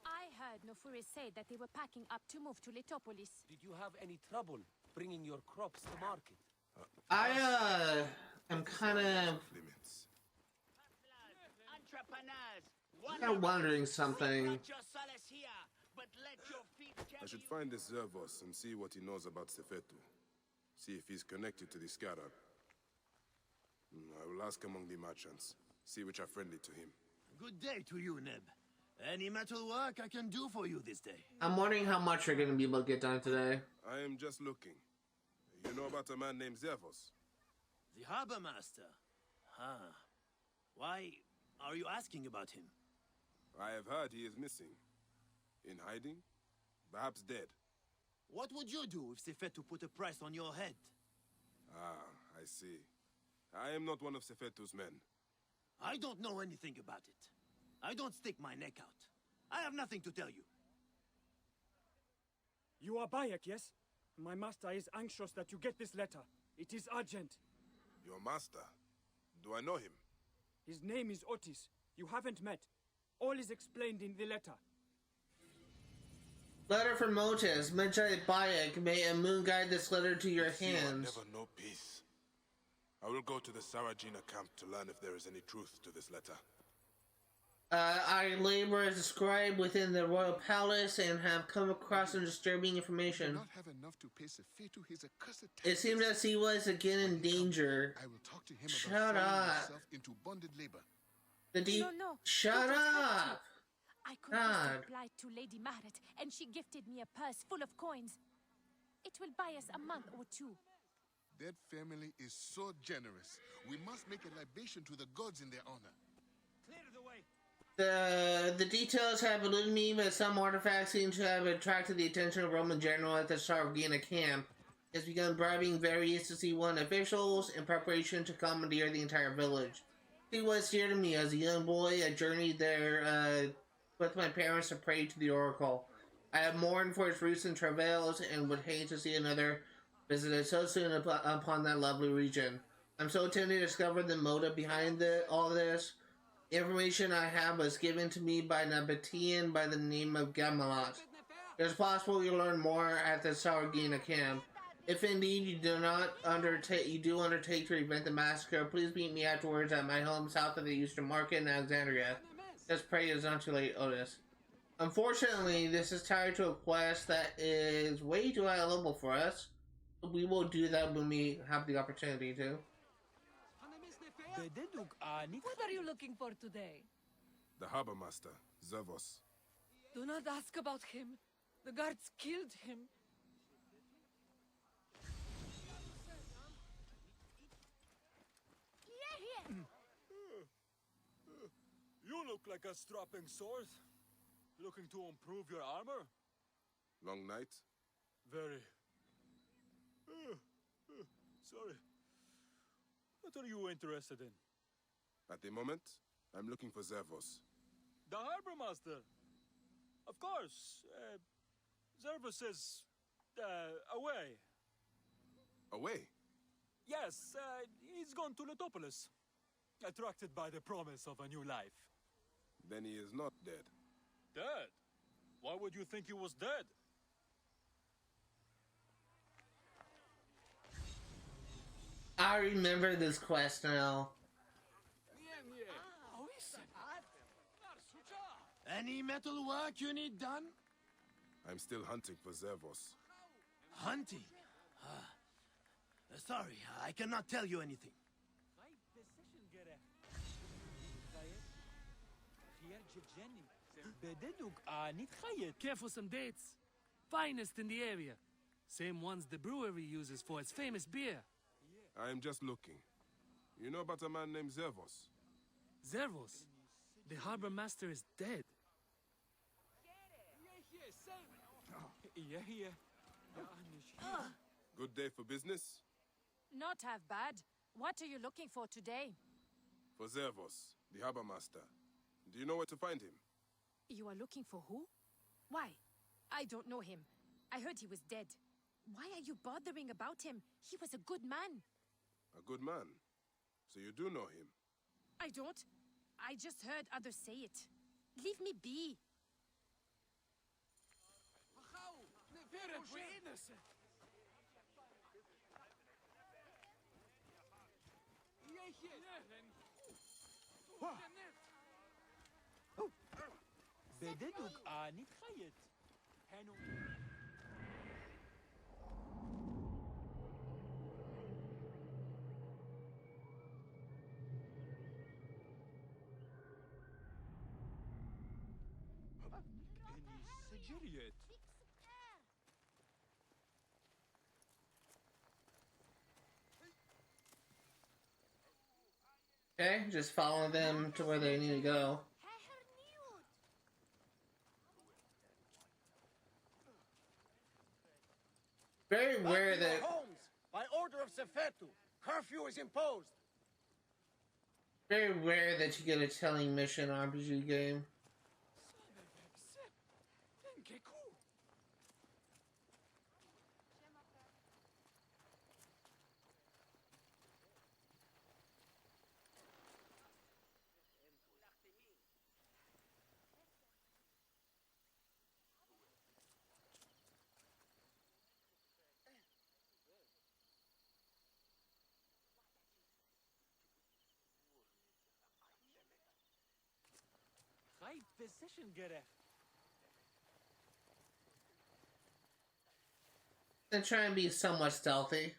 I heard Nofuri say that they were packing up to move to Litopolis. Did you have any trouble bringing your crops to market? I am kind of wondering something. I should find this Zervos and see what he knows about Sefetu. See if he's connected to the Scarab. I will ask among the merchants, see which are friendly to him. Good day to you, Neb. Any metal work I can do for you this day? I'm wondering how much you're going to be able to get done today. I am just looking. You know about a man named Zervos? The harbor master? Huh. Why are you asking about him? I have heard he is missing. In hiding? Perhaps dead. What would you do if Sefetu put a price on your head? Ah, I see. I am not one of Sefetu's men. I don't know anything about it. I don't stick my neck out. I have nothing to tell you. You are Bayek, yes? My master is anxious that you get this letter. It is urgent. Your master? Do I know him? His name is Otis. You haven't met. All is explained in the letter. Letter from Otis. Medjay Bayek, may a moon guide this letter to your hands. You will never know peace. I will go to the Sarajina camp to learn if there is any truth to this letter. I labor as a scribe within the royal palace and have come across some disturbing information. Not have enough to pay Sefetu his accursed It seemed that he was again in danger. I will talk to him Shut about selling up. myself into bonded labor. No. Shut up! I could God. just reply to Lady Maharet, and she gifted me a purse full of coins. It will buy us a month or two. That family is so generous. We must make a libation to the gods in their honor. Clear the way. The details have eluded me, but some artifacts seem to have attracted the attention of Roman general at the Sargina camp. He has begun bribing various C1 officials in preparation to commandeer the entire village. He was dear to me as a young boy. I journeyed there with my parents to pray to the oracle. I have mourned for his recent travails and would hate to see another visited so soon upon that lovely region. I'm so tempted to discover the motive behind all this. Information I have was given to me by a Nabatean by the name of Gamalot. It is possible you'll learn more at the Sargina camp. If indeed you do undertake to prevent the massacre, please meet me afterwards at my home south of the Eastern Market in Alexandria. Just pray it's not too late, Otis. Unfortunately, this is tied to a quest that is way too high level for us. We will do that when we have the opportunity to. What are you looking for today? The harbor master, Zervos. Do not ask about him. The guards killed him. You look like a strapping sword. Looking to improve your armor? Long night? Very. Sorry. What are you interested in? At the moment, I'm looking for Zervos. The harbor master. Of course. Zervus is away. Away? Yes, he's gone to Letopolis, attracted by the promise of a new life. Then he is not dead. Dead? Why would you think he was dead? I remember this quest now. Any metal work you need done? I'm still hunting for Zervos. Hunting? Sorry, I cannot tell you anything. Care for some dates? Finest in the area. Same ones the brewery uses for its famous beer. I am just looking. You know about a man named Zervos? Zervos? The harbor master is dead. Good day for business? Not half bad. What are you looking for today? For Zervos, the harbor master. Do you know where to find him? You are looking for who? Why? I don't know him. I heard he was dead. Why are you bothering about him? He was a good man. A good man? So you do know him? I don't. I just heard others say it. Leave me be. Okay, just follow them to where they need to go. Very rare that... Homes, by order of Sefetu, curfew is imposed. Very rare that you get a telling mission RPG game. They try and be somewhat stealthy.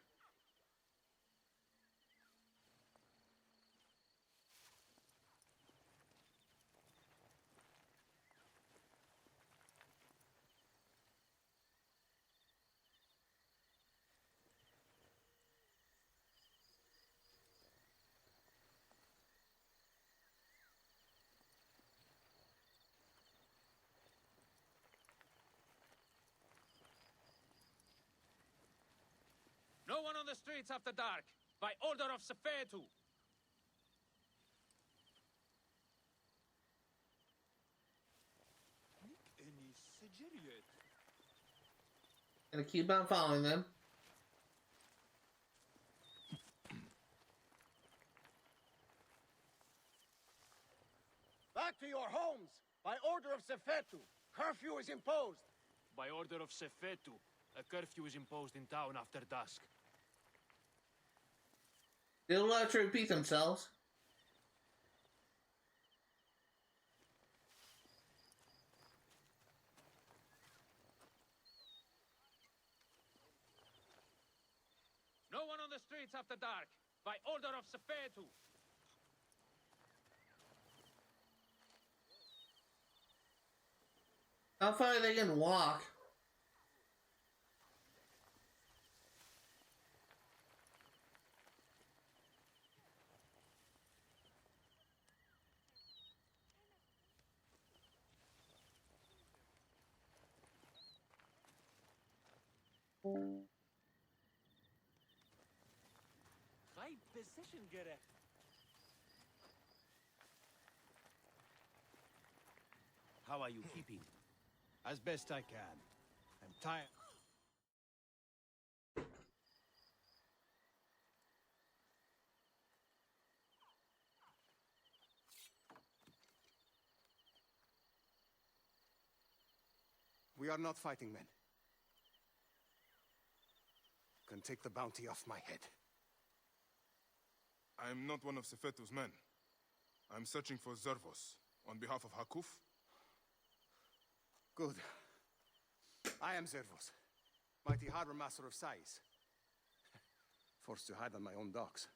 No one on the streets after dark, by order of Sefetu. Gonna keep on following them. Back to your homes, by order of Sefetu. Curfew is imposed. By order of Sefetu, a curfew is imposed in town after dusk. They're allowed to repeat themselves. No one on the streets after dark, by order of Sefetu. How far they can walk? How are you keeping? As best I can. I'm tired. We are not fighting men. You can take the bounty off my head. I am not one of Sefetu's men. I'm searching for Zervos on behalf of Hakuf. Good. I am Zervos, mighty harbor master of Sais. Forced to hide on my own docks.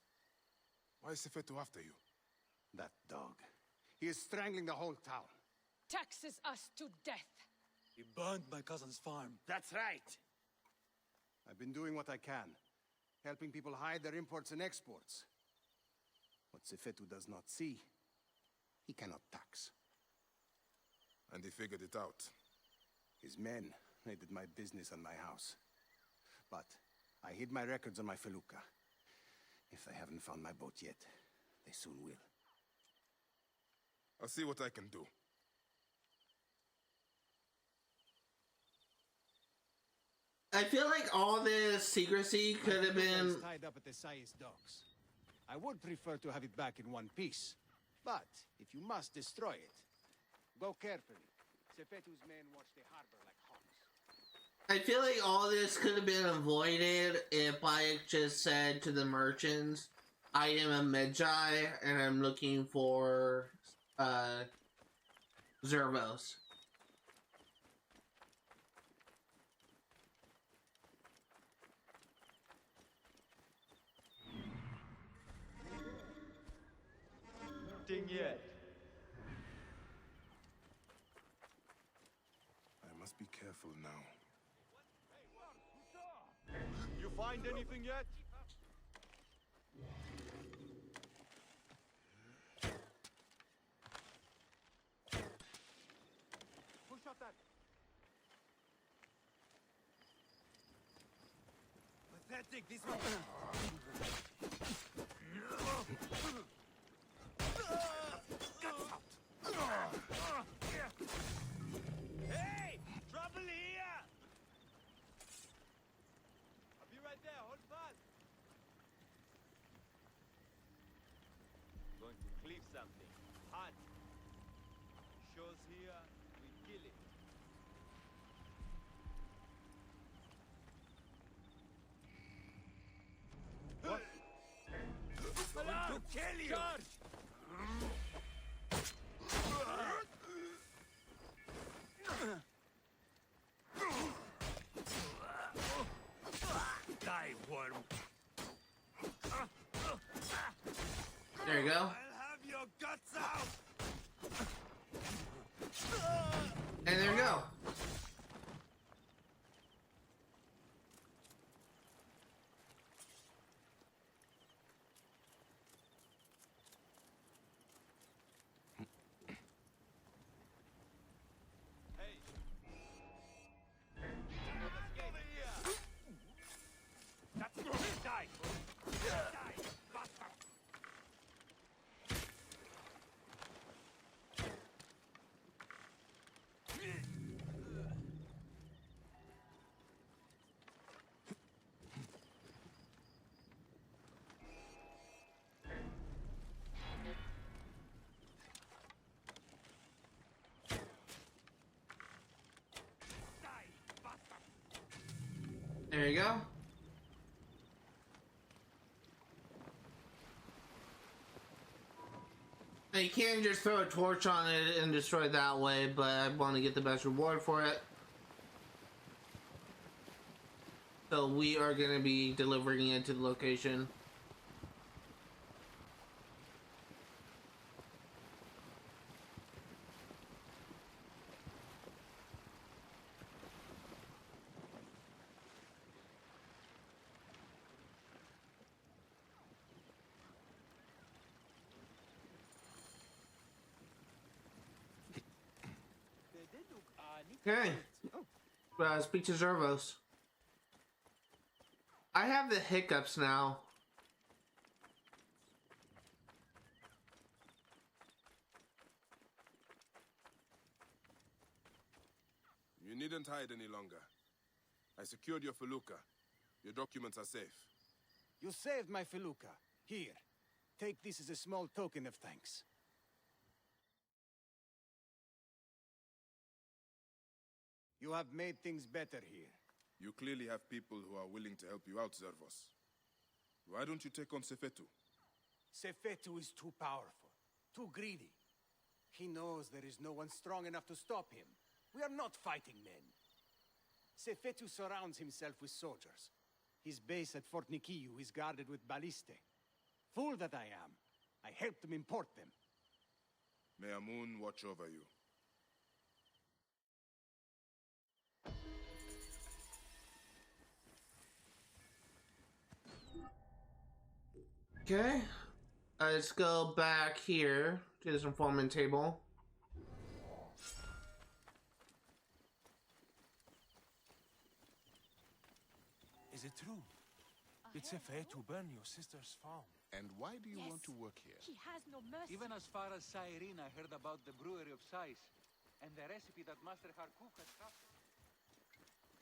Why is Sefetu after you? That dog. He is strangling the whole town. Taxes us to death. He burned my cousin's farm. That's right. I've been doing what I can, helping people hide their imports and exports. What Sefetu does not see, he cannot tax. And he figured it out. His men raided my business and my house. But I hid my records on my felucca. If they haven't found my boat yet, they soon will. I'll see what I can do. I feel like all this secrecy could have been tied up at the Sais docks. I would prefer to have it back in one piece. But if you must destroy it, go carefully. Sefetu's men watch the harbor like hawks. I feel like all this could have been avoided if Bayek just said to the merchants, I am a Medjai and I'm looking for Zervos. Nothing yet. I must be careful now. You find anything yet? Who shot that? Pathetic, this one. Hey! Trouble here! I'll be right there, hold fast! Going to cleave something. Hot. Shows here, we kill it. What? To kill you! Charge! Die, worm! There you go. I'll have your guts out! And there you go. There you go. Now you can't just throw a torch on it and destroy it that way, but I want to get the best reward for it. So we are going to be delivering it to the location. Okay. Speak to Zervos. I have the hiccups now. You needn't hide any longer. I secured your felucca. Your documents are safe. You saved my felucca. Here, take this as a small token of thanks. You have made things better here. You clearly have people who are willing to help you out, Zervos. Why don't you take on Sefetu? Sefetu is too powerful, too greedy. He knows there is no one strong enough to stop him. We are not fighting men. Sefetu surrounds himself with soldiers. His base at Fort Nikiu is guarded with ballistae. Fool that I am, I helped him import them. May Amun watch over you. Okay. Let's go back here to this informant table. Is it true? Did Sefetu burn your sister's farm? And why do you want to work here? He has no mercy. Even as far as Cyrene, I heard about the brewery of Sais and the recipe that Master Harkuf has crafted.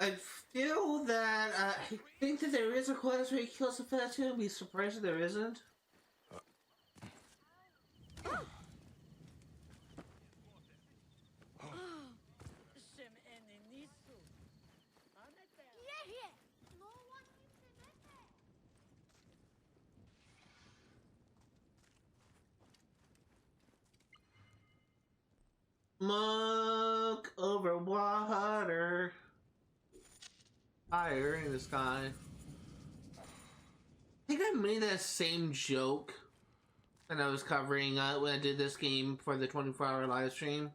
I feel that I think that there is a quest where he kills the first two. I'd be surprised if there isn't. Smoke over water. Fire in the sky. I think I made that same joke when I was covering when I did this game for the 24-hour live stream.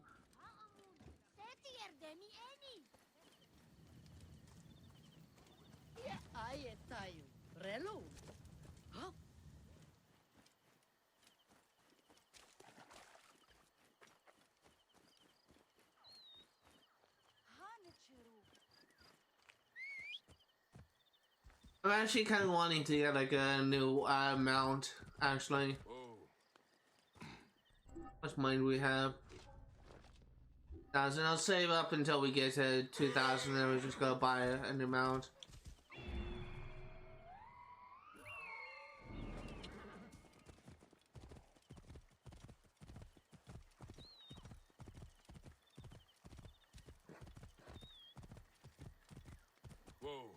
I'm actually kind of wanting to get like a new mount, actually. How much money do we have? 1,000. I'll save up until we get to 2,000, then we'll just go buy a new mount. Whoa.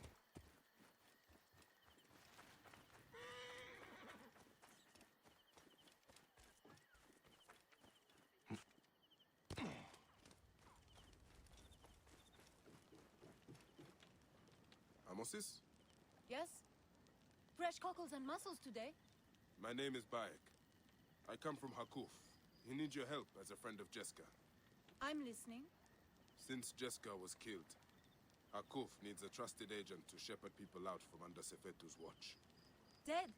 Amosis? Yes? Fresh cockles and mussels today. My name is Bayek. I come from Harkuf. He needs your help as a friend of Jeska. I'm listening. Since Jeska was killed, Harkuf needs a trusted agent to shepherd people out from under Sefetu's watch. Dead.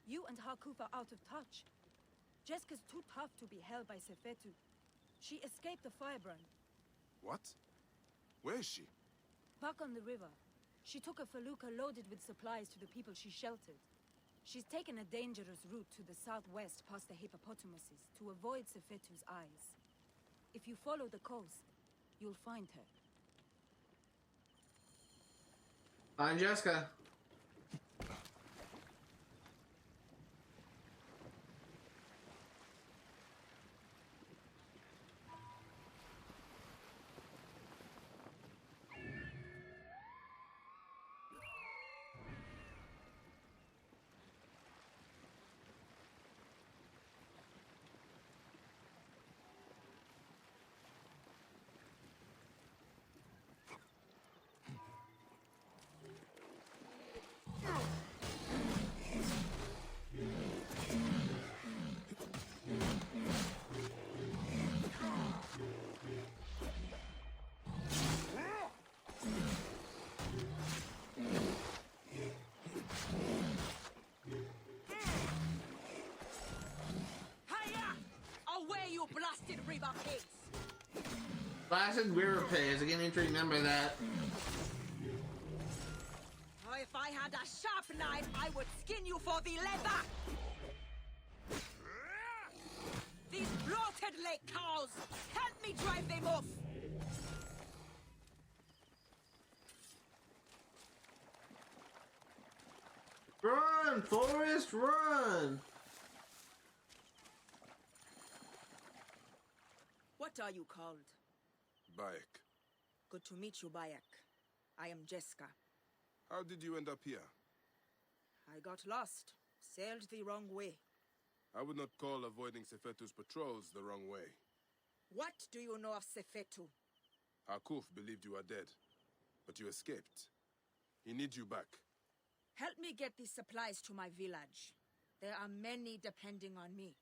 You and Harkuf are out of touch. Jeska's too tough to be held by Sefetu. She escaped the firebrand. What? Where is she? Back on the river. She took a felucca loaded with supplies to the people she sheltered. She's taken a dangerous route to the southwest past the hippopotamuses to avoid Sefetu's eyes. If you follow the coast, you'll find her. Find Jessica. Blasted river pigs! Blasted river pigs, I can need to remember that. Oh, if I had a sharp knife, I would skin you for the leather! These bloated lake cows! Help me drive them off! Run, Forrest, run! What are you called? Bayek. Good to meet you, Bayek. I am Jeska. How did you end up here? I got lost. Sailed the wrong way. I would not call avoiding Sefetu's patrols the wrong way. What do you know of Sefetu? Harkuf believed you were dead, but you escaped. He needs you back. Help me get these supplies to my village. There are many depending on me.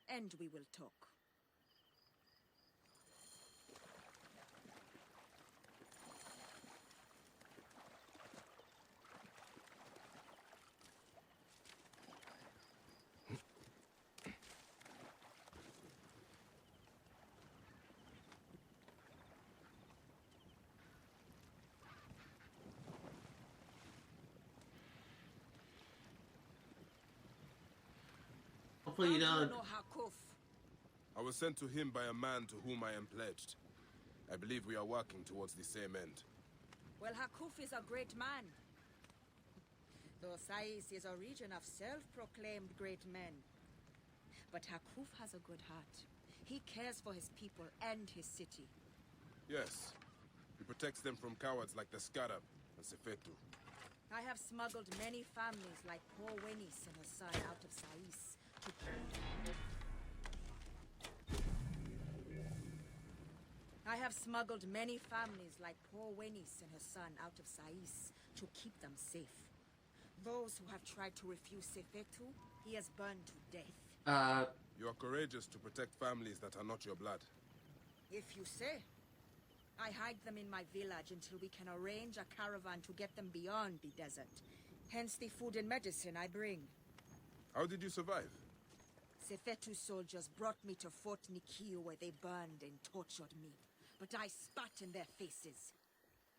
And we will talk. Hopefully you don't. know Harkuf? I was sent to him by a man to whom I am pledged. I believe we are working towards the same end. Well, Harkuf is a great man. Though Sais is a region of self-proclaimed great men. But Harkuf has a good heart. He cares for his people and his city. Yes. He protects them from cowards like the Scarab and Sefetu. I have smuggled many families like poor Wenis and her son out of Sais. I have smuggled many families like poor Wenis and her son out of Sais to keep them safe. Those who have tried to refuse Sefetu, he has burned to death. You are courageous to protect families that are not your blood. If you say. I hide them in my village until we can arrange a caravan to get them beyond the desert. Hence the food and medicine I bring. How did you survive? Sefetu's soldiers brought me to Fort Nikiu where they burned and tortured me. But I spat in their faces.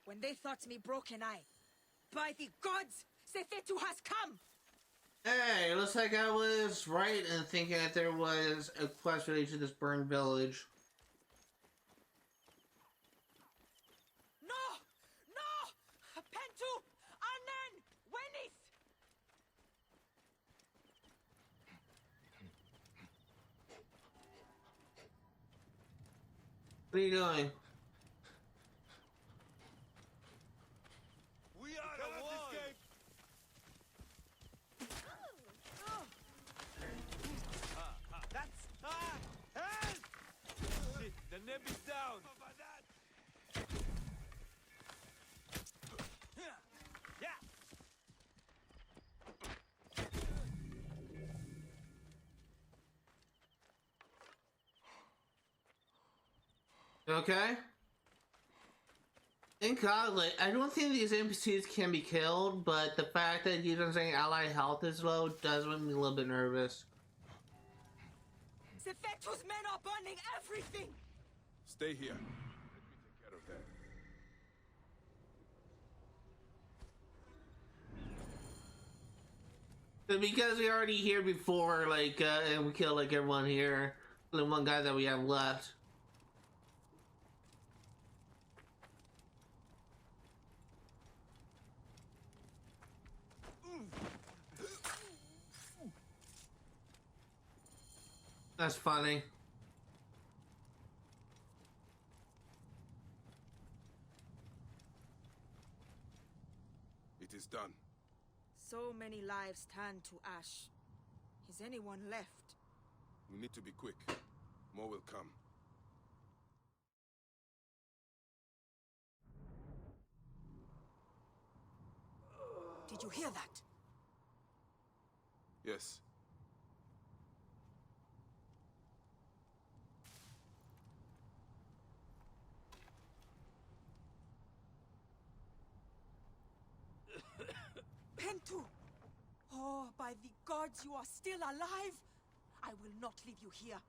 When they thought me broken, by the gods, Sefetu has come! Hey, looks like I was right in thinking that there was a quest related to this burned village. No! No! Pentu! Anan! Wenis! What are you doing? We are the one! That's... Help! Shit, the neb is down! Yeah! You okay? In God, like, I don't think these NPCs can be killed, but the fact that you don't say ally health is low does make me a little bit nervous. Sefetu's men are burning everything! Stay here. Let me take care of them. Because we already here before, like, and we killed, like, everyone here. The one guy that we have left. That's funny. It is done. So many lives turned to ash. Is anyone left? We need to be quick. More will come. Did you hear that? Yes. Pentu! Oh, by the gods, you are still alive! I will not leave you here.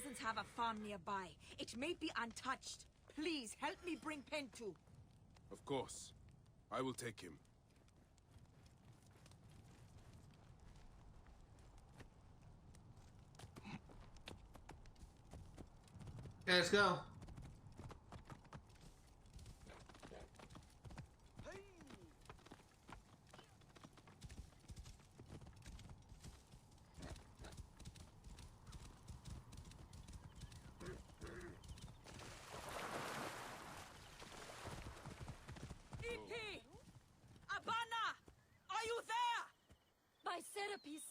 peasants have a farm nearby. It may be untouched. Please, help me bring Pentu. Of course. I will take him. Okay, let's go. Abana! Are you there? By Serapis!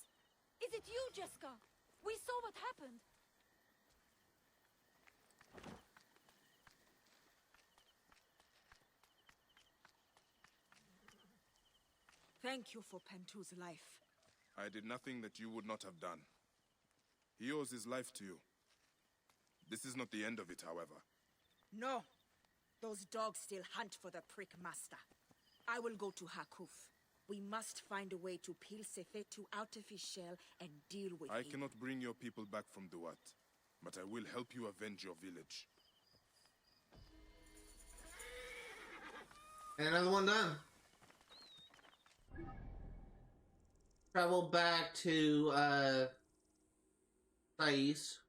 Is it you, Jessica? We saw what happened. Thank you for Pentu's life. I did nothing that you would not have done. He owes his life to you. This is not the end of it, however. No. Those dogs still hunt for the prick master. I will go to Hakuf. We must find a way to peel Sefetu out of his shell and deal with him. I cannot bring your people back from Duat, but I will help you avenge your village. And another one done. Travel back to Thais.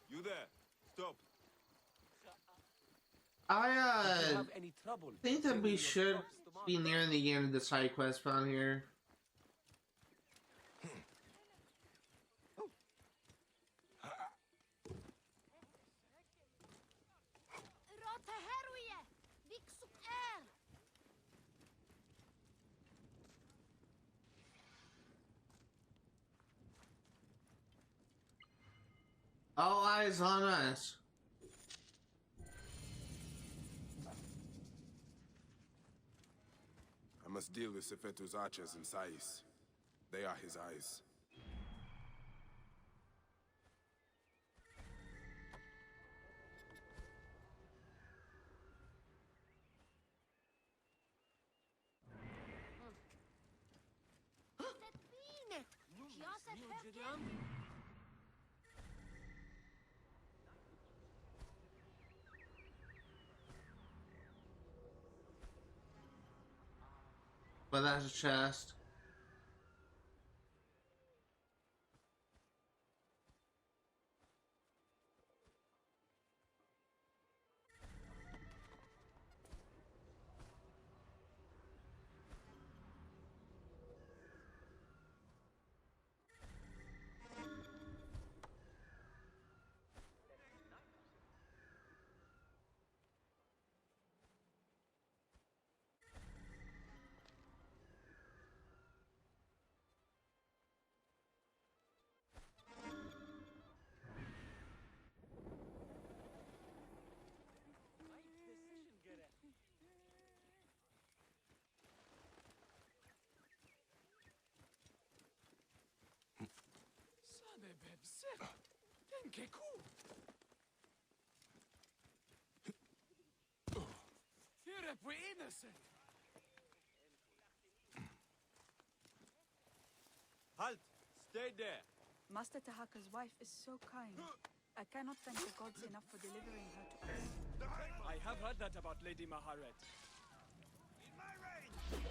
You there? Stop. I have any trouble, think that we bringing your should crops to be market? nearing the end of the side quest found here. All eyes on us. I must deal with Sefetu's archers in Sais. They are his eyes. But that's a chest. Halt! Stay there! Master Tahaka's wife is so kind. I cannot thank the gods enough for delivering her to us. I have heard that about Lady Maharet. In my range!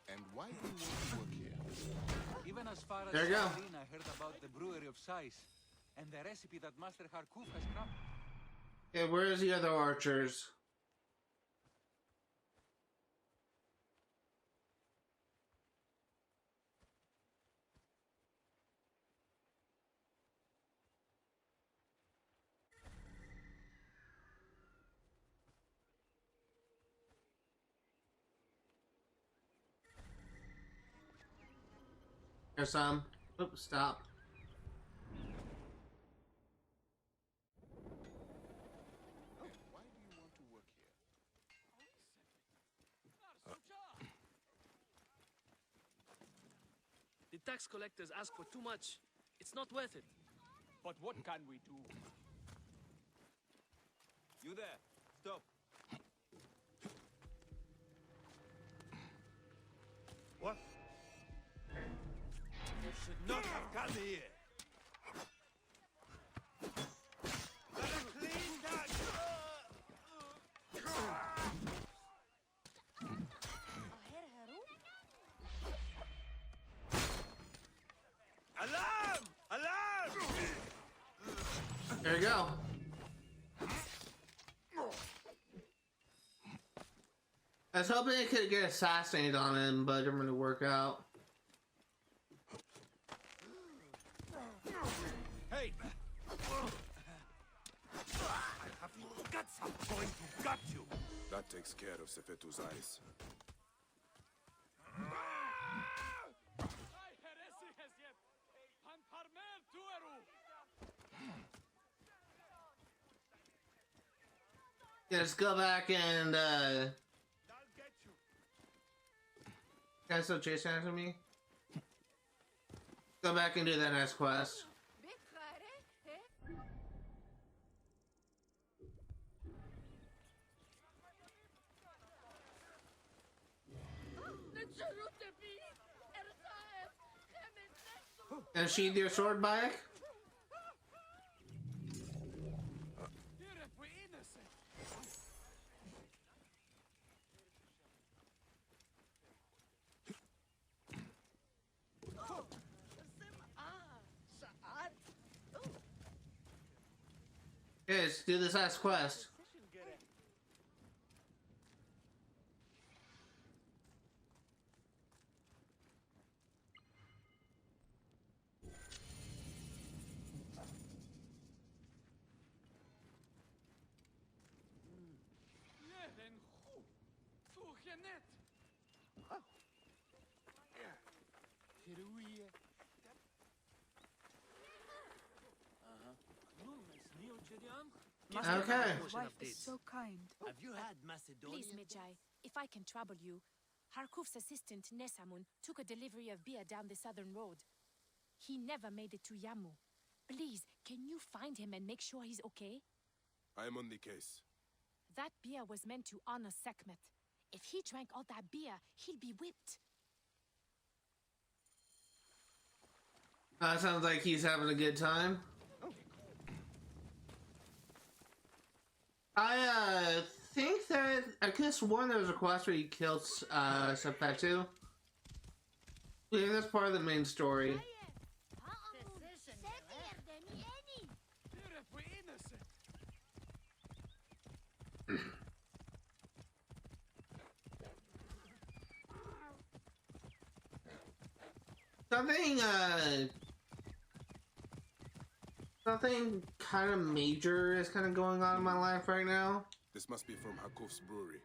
And why do you want to work here? Even as far as There you go. Berlin, I heard about the brewery of Sais and the recipe that Master Harkuf has crafted. Okay, where's the other archers? There's some. Oops, stop. The tax collectors ask for too much. It's not worth it. But what can we do? You there! Stop! What? You should not have come here. Better clean that. Alarm! Alarm! There you go. I was hoping it could get assassinated on him, but it didn't really work out. Hey! I have the guts I'm going to gut you! That takes care of Sefetu's eyes. Yeah, let's go back and guys still chasing after me? Go back and do that next quest. And sheathe your sword back? Okay, let's do this last quest. Okay. Wife is so kind. Have you had Macedonian? Please, Magi, if I can trouble you, Harkuf's assistant, Nesamun, took a delivery of beer down the southern road. He never made it to Yamu. Please, can you find him and make sure he's okay? I'm on the case. That beer was meant to honor Sekhmet. If he drank all that beer, he'll be whipped. Sounds like he's having a good time. I think that I could have sworn there was a quest where he killed Sefetu. I think that's part of the main story. Something kind of major is kind of going on in my life right now. This must be from Hakuf's brewery.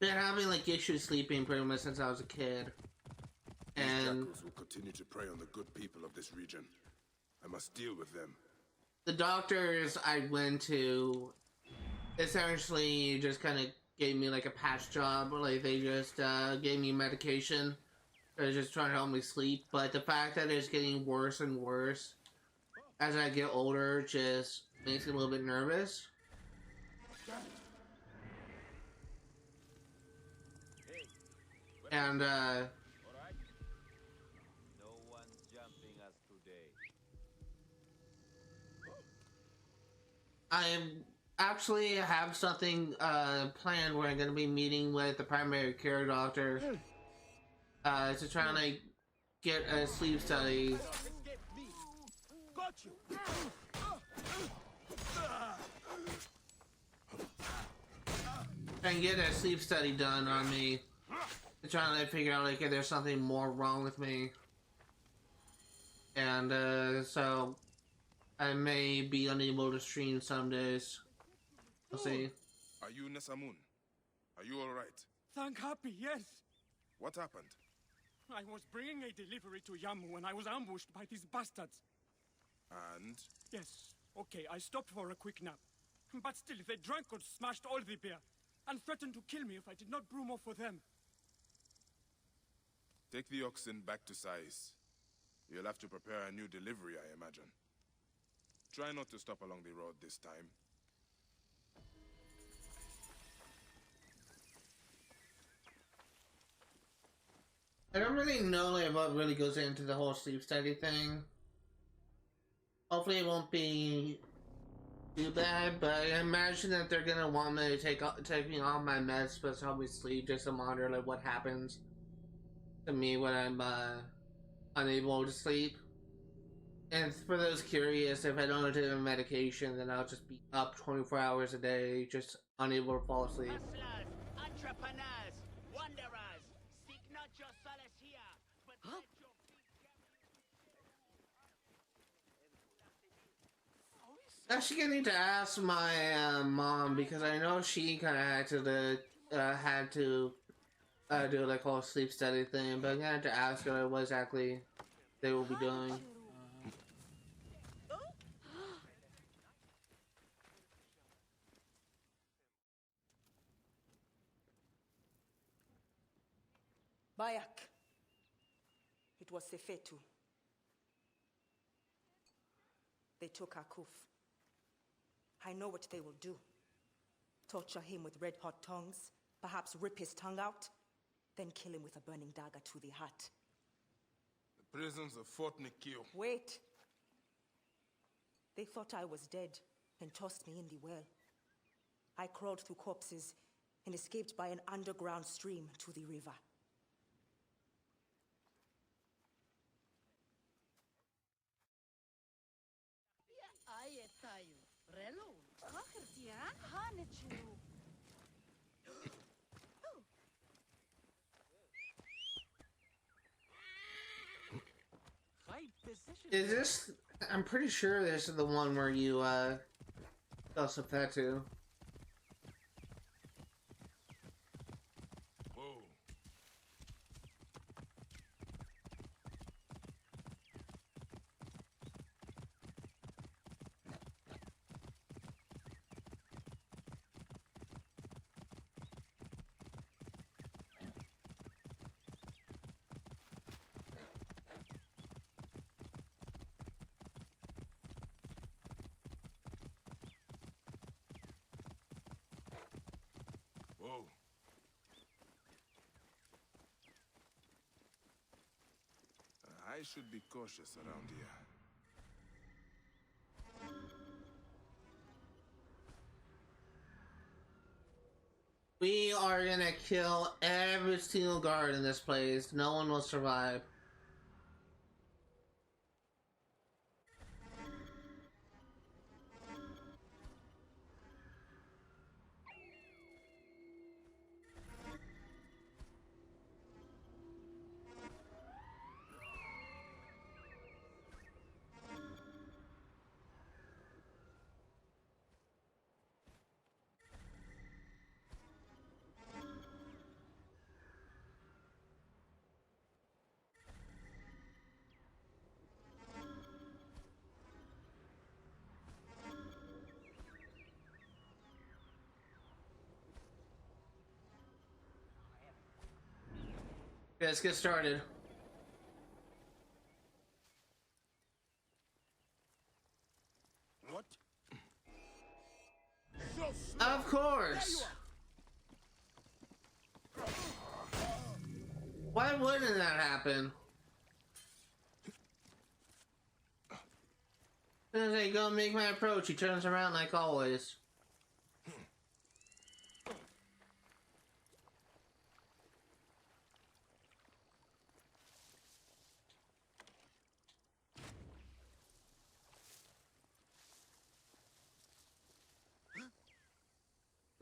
Been having like issues sleeping pretty much since I was a kid. And These will continue to prey on the good people of this region. I must deal with them. The doctors I went to essentially just kind of gave me like a patch job. Like they just gave me medication. They're just trying to help me sleep. But the fact that it's getting worse and worse as I get older just makes me a little bit nervous. And No one's jumping us today. I actually have something planned where I'm going to be meeting with the primary care doctor to try and like get a sleep study. Got you. And get a sleep study done on me. To try and like, figure out like if there's something more wrong with me. And so I may be unable to stream some days. We'll see. Are you Nesamun? Are you alright? Thank happy, yes. What happened? I was bringing a delivery to Yamu when I was ambushed by these bastards. And? Yes, okay, I stopped for a quick nap. But still, they drank or smashed all the beer, and threatened to kill me if I did not brew more for them. Take the oxen back to Sais. You'll have to prepare a new delivery, I imagine. Try not to stop along the road this time. I don't really know like what really goes into the whole sleep study thing. Hopefully it won't be too bad, but I imagine that they're gonna want me to take me off my meds but help me sleep just to monitor like what happens to me when I'm unable to sleep. And for those curious, if I don't take a medication, then I'll just be up 24 hours a day, just unable to fall asleep. Hustlers, entrepreneurs, wanderers, seek not your solace here, but let your Actually, I need to ask my mom because I know she kind of had to do like whole sleep study thing, but I'm gonna have to ask her what exactly they will be doing. Bayak. It was Sefetu. They took Akuf. I know what they will do. Torture him with red-hot tongues, perhaps rip his tongue out, then kill him with a burning dagger to the heart. The prisons of Fort Nikio. Wait. They thought I was dead and tossed me in the well. I crawled through corpses and escaped by an underground stream to the river. Is this? I'm pretty sure this is the one where you tell Sefetu. Whoa. I should be cautious around here. We are gonna kill every single guard in this place. No one will survive. Okay, let's get started. What? Of course. Why wouldn't that happen? As soon as I go make my approach, he turns around like always.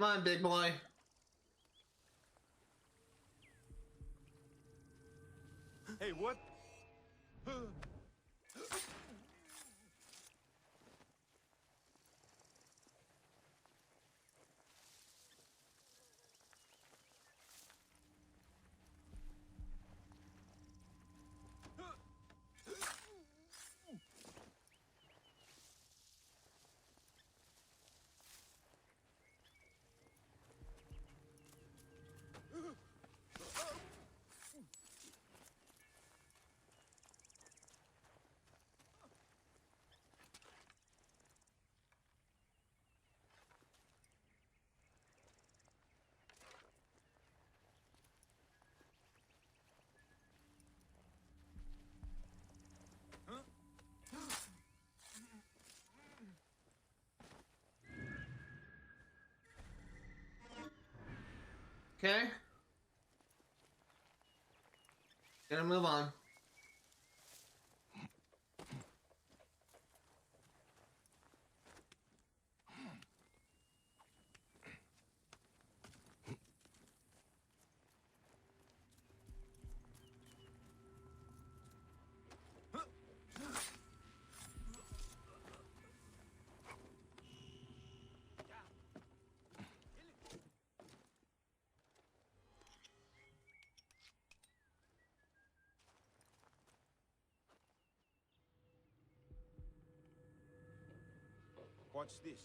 Come on, big boy. Hey, what? Okay. Gotta move on. What's this?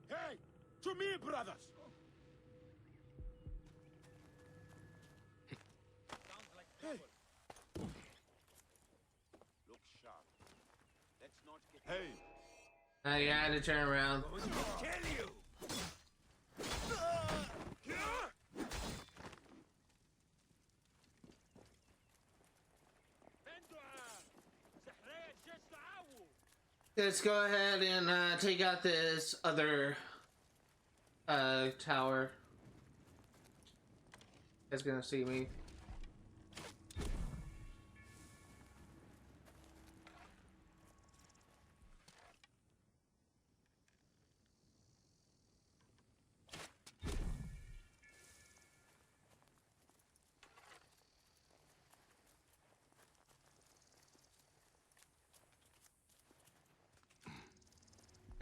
Hey! To me, brothers! Hey! Look sharp. Let's not get... Hey! You had to turn around. Kill you! Let's go ahead and take out this other tower. It's gonna see me.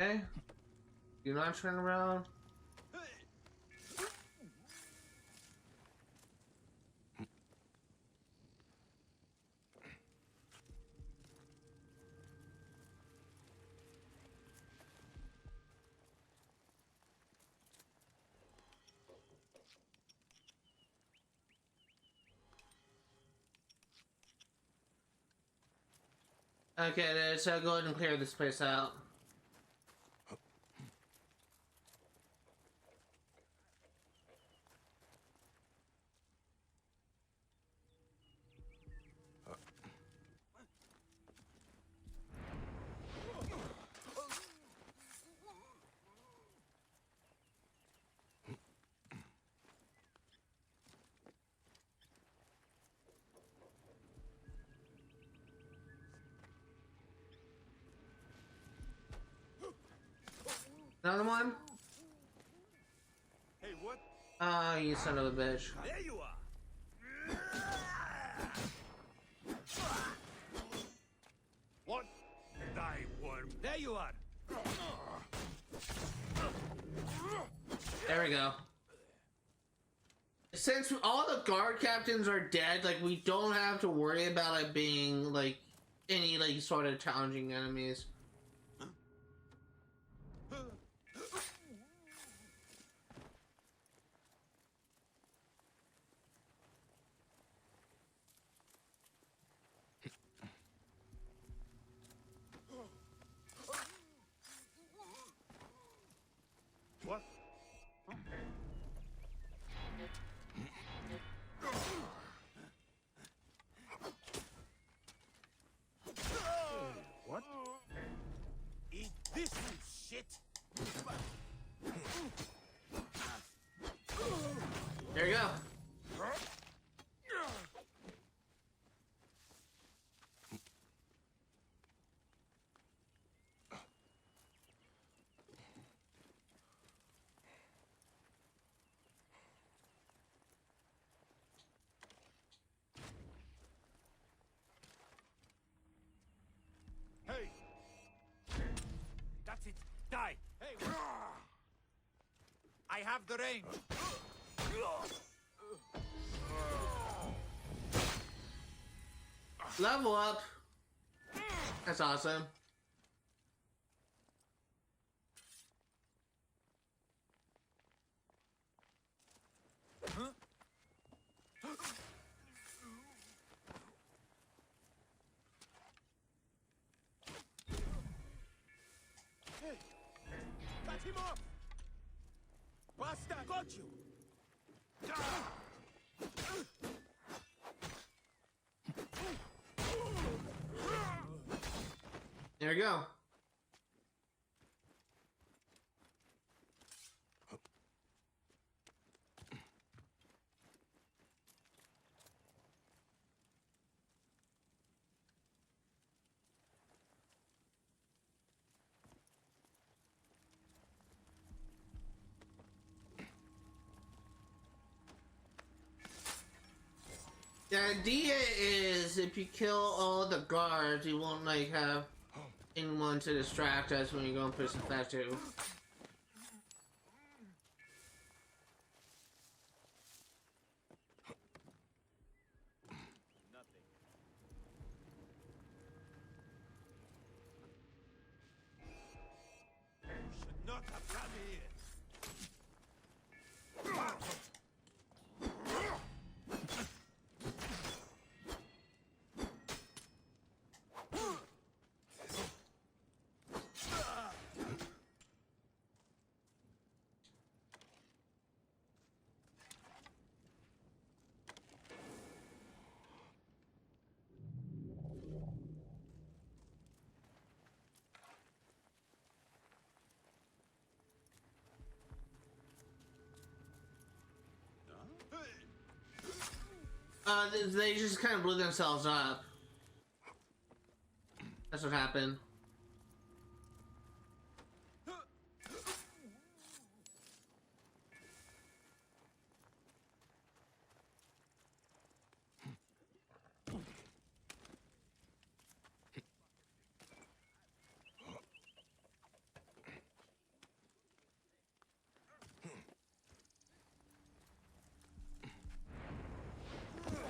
Okay. Do not turn around. Okay, let's go ahead and clear this place out. Another one? Hey, what? Ah, you son of a bitch. There you are. What? Die, worm. There you are. There we go. Since all the guard captains are dead, like, we don't have to worry about it being, like, any, like, sort of challenging enemies. What? What? Eat this, you shit! There you go. Hey! That's it. Die! Hey! I have the range. Level up. That's awesome. Hey! Cut him off! Basta, got you! There you go. The idea is if you kill all the guards, you won't like have anyone to distract us when you're going for Sefetu. Should not have come here. They just kind of blew themselves up. That's what happened.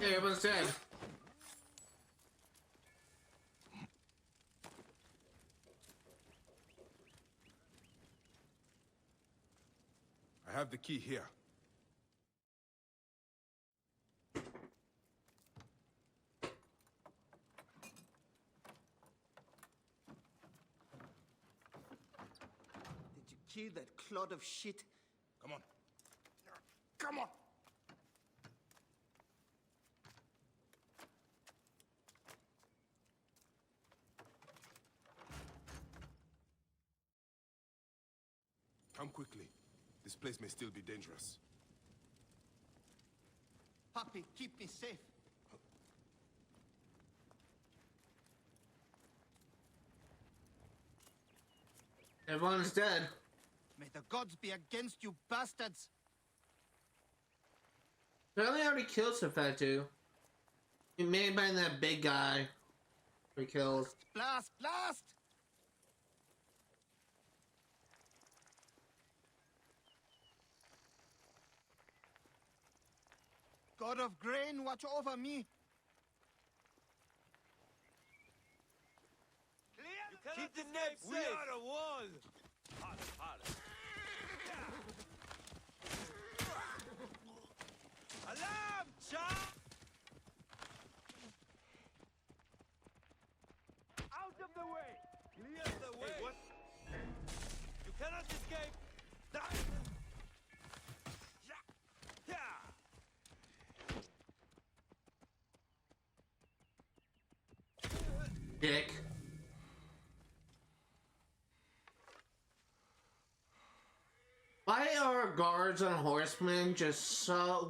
Yeah, everyone's dead. I have the key here. Did you kill that clod of shit? Come on. Come on! Come quickly. This place may still be dangerous. Papi, keep me safe. Everyone's dead. May the gods be against you bastards! Apparently I already killed Sefetu. He may have been that big guy we killed. Blast! Blast! God of grain, watch over me! Keep the net safe. We are a wall. Alarm, child! Out of the way! Clear the way! Hey, what? You cannot escape! Die! Dick. Why are guards on horsemen just such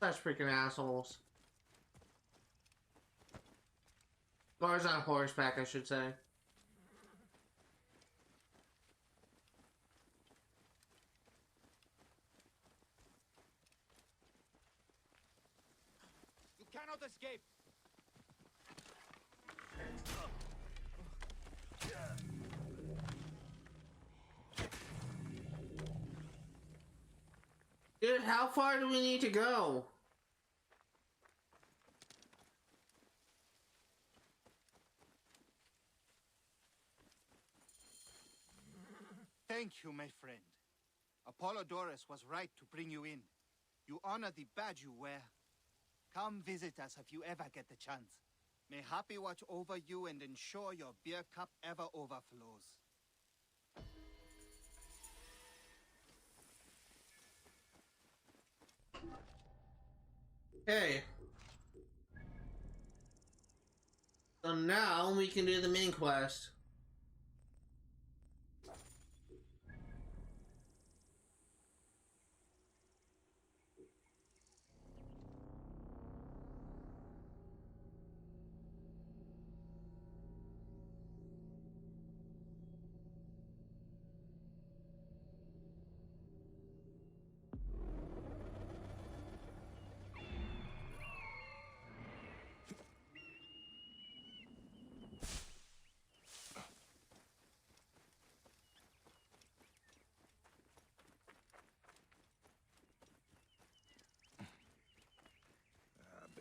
freaking assholes? Guards on horseback, I should say. You cannot escape! Dude, how far do we need to go? Thank you, my friend. Apollodorus was right to bring you in. You honor the badge you wear. Come visit us if you ever get the chance. May Happy watch over you and ensure your beer cup ever overflows. Hey. So now we can do the main quest.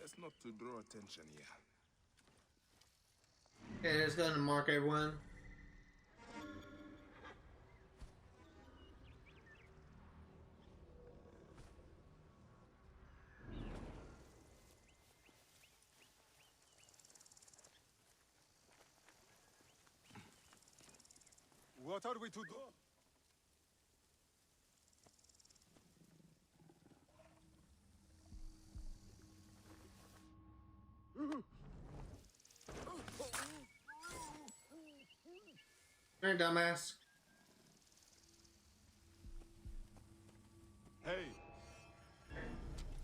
Best not to draw attention here. Okay, let's go and mark everyone. What are we to do? Hey, dumbass. Hey!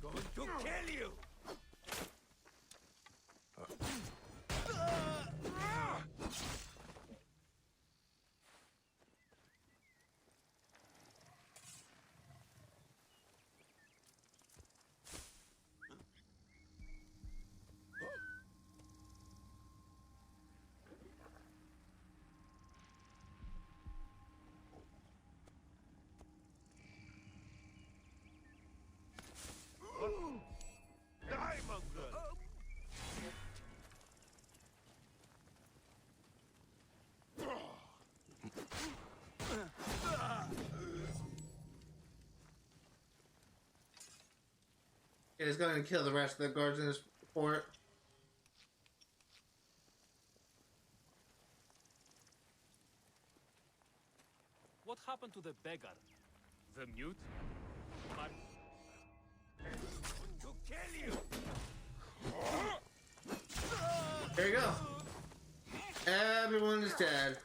Going to kill you! Die, mongrel! Okay, let's go and kill the rest of the guards in this fort. What happened to the beggar? The mute? To kill you! There you go. Everyone is dead.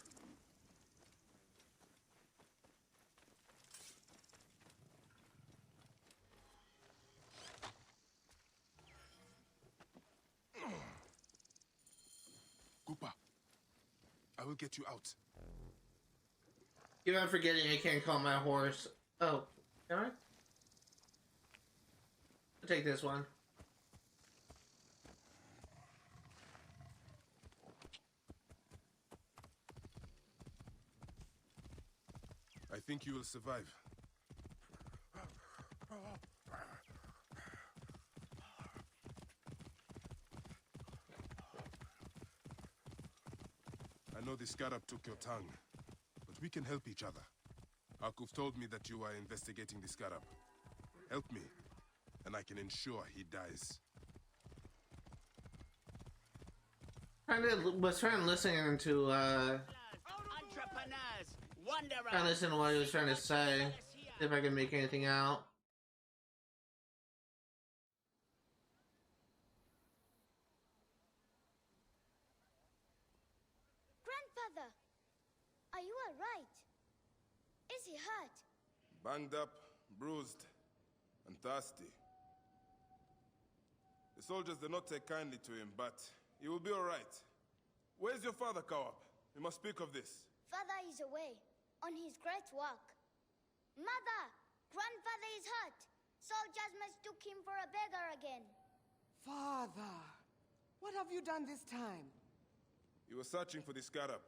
Koopa, I will get you out. Keep on forgetting I can't call my horse. Oh, can I? I'll take this one. I think you will survive. I know the Scarab took your tongue, but we can help each other. Arkuf told me that you are investigating the Scarab. Help me, and I can ensure he dies. Was trying to listen to Entrepreneurs, trying to listen to what he was trying to say. See if I can make anything out. Grandfather, are you alright? Is he hurt? Banged up, bruised, and thirsty. The soldiers did not take kindly to him, but he will be all right. Where's your father, Kawab? We must speak of this. Father is away, on his great work. Mother, grandfather is hurt. Soldiers mistook him for a beggar again. Father, what have you done this time? He was searching for the Scarab.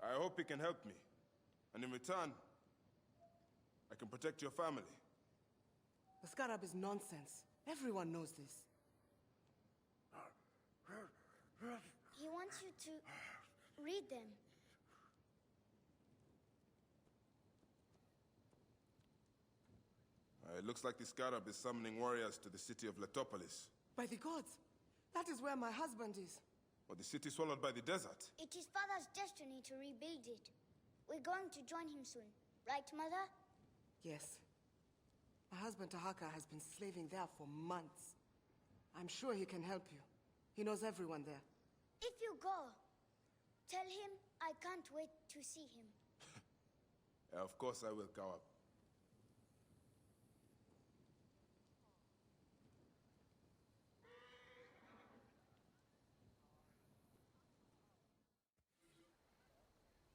I hope he can help me. And in return, I can protect your family. The Scarab is nonsense. Everyone knows this. He wants you to read them. It looks like the Scarab is summoning warriors to the city of Letopolis. By the gods, that is where my husband is. Or the city swallowed by the desert. It is Father's destiny to rebuild it. We're going to join him soon. Right, Mother? Yes. My husband Tahaka has been slaving there for months. I'm sure he can help you. He knows everyone there. If you go, tell him I can't wait to see him. Of course I will, Kawab.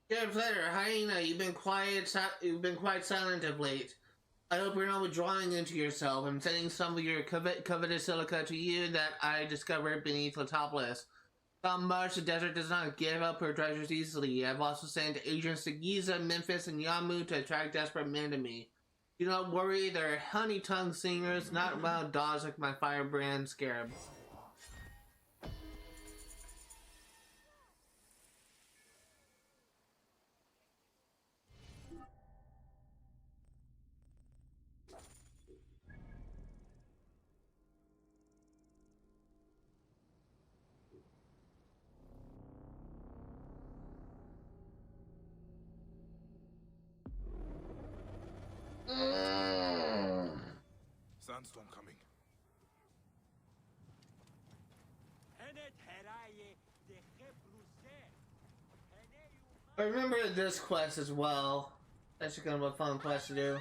Good later, Hyena. You've been quite silent of late. I hope you're not withdrawing into yourself. I'm sending some of your coveted silica to you that I discovered beneath Letopolis. Some much the desert does not give up her treasures easily. I've also sent agents to Giza, Memphis, and Yamu to attract desperate men to me. Do not worry, they're honey-tongued singers, not wild dogs like my firebrand Scarab. Sandstorm coming. I remember this quest as well. That's kind of a fun quest to do.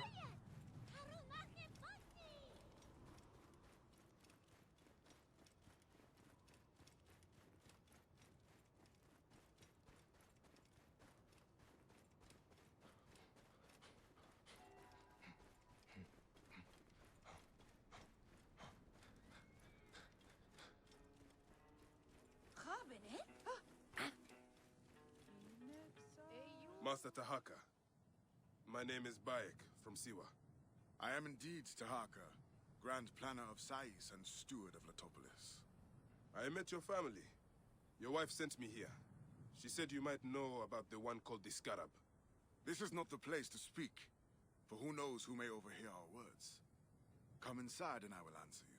Master Tahaka, my name is Bayek from Siwa. I am indeed Tahaka, Grand Planner of Sais and Steward of Letopolis. I met your family. Your wife sent me here. She said you might know about the one called the Scarab. This is not the place to speak, for who knows who may overhear our words. Come inside and I will answer you.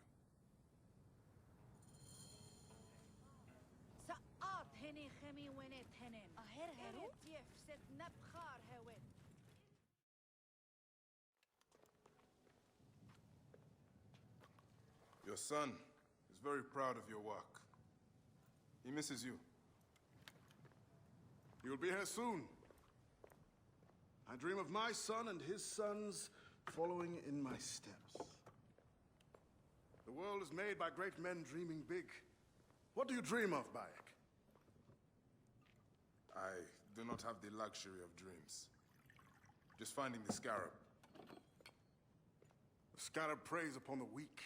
Your son is very proud of your work. He misses you. He will be here soon. I dream of my son and his sons following in my steps. The world is made by great men dreaming big. What do you dream of, Bayek? I do not have the luxury of dreams. Just finding the Scarab. The Scarab preys upon the weak.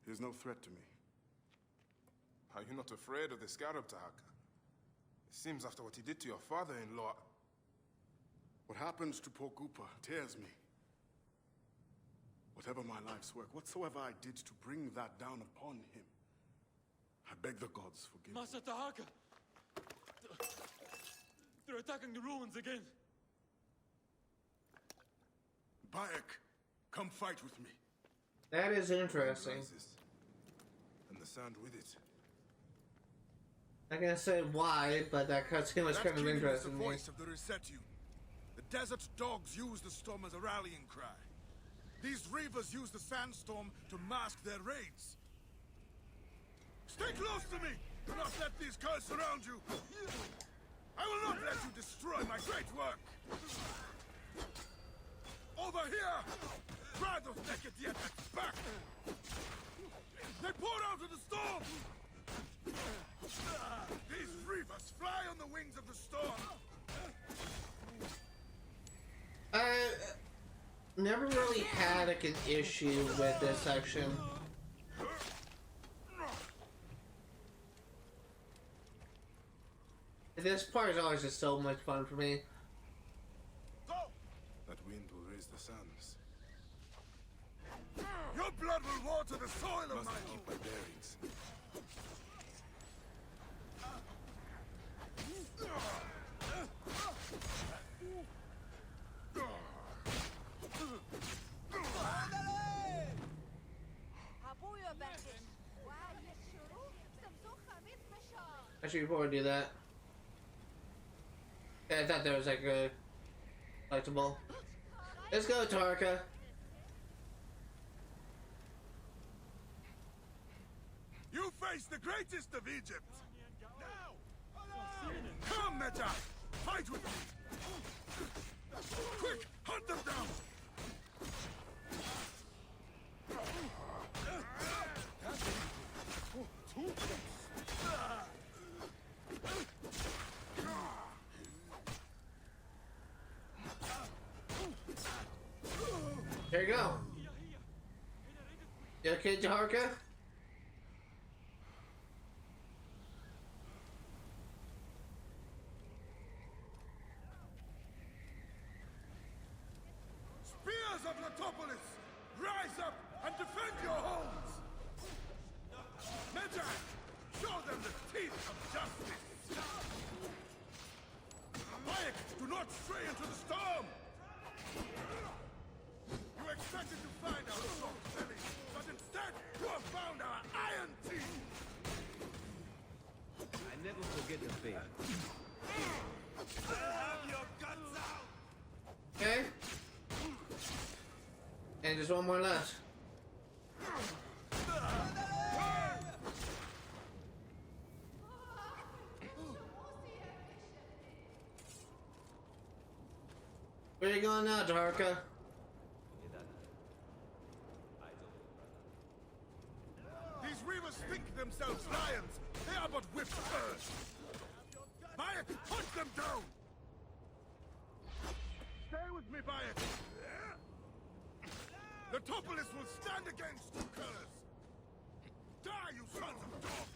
He is no threat to me. Are you not afraid of the Scarab, Tahaka? It seems after what he did to your father-in-law... What happens to poor Gupa tears me. Whatever my life's work, whatsoever I did to bring that down upon him, I beg the gods forgive me. Master Tahaka! They're attacking the ruins again. Bayek, come fight with me. That is interesting. And the sound with it. I'm not gonna say why, but that cutscene was kind of interesting. The voice of the Resetu. The desert dogs use the storm as a rallying cry. These reavers use the sandstorm to mask their raids. Stay close to me! Do not let these curs surround you! I will not let you destroy my great work! Over here! Try those naked yet back! They poured out of the storm! These reavers fly on the wings of the storm! I never really had like an issue with this section. This part is always just so much fun for me. That wind will raise the suns. Your blood will water the soil of my home. Keep my bearings. Actually, before I do that, yeah, I thought that was like a collectible. Let's go, Tarka. You face face the greatest of Egypt! Now! Come, Meta! Fight with me! Quick! Hunt them down! There you go. You okay, Jaharka? Spears of Latopolis! Rise up and defend your homes! Magi! Show them the teeth of justice! Bayek, do not stray into the storm! You expected to find our soft belly, but instead you have found our iron teeth! I never forget the face. I'll have your guts out! Okay. And just one more left. Where you going now, Jaharka? These reavers think themselves lions. They are but whipped curs. Bayek, hunt them down! Stay with me, Bayek. The Latopolis will stand against you curs. Die, you sons of dogs!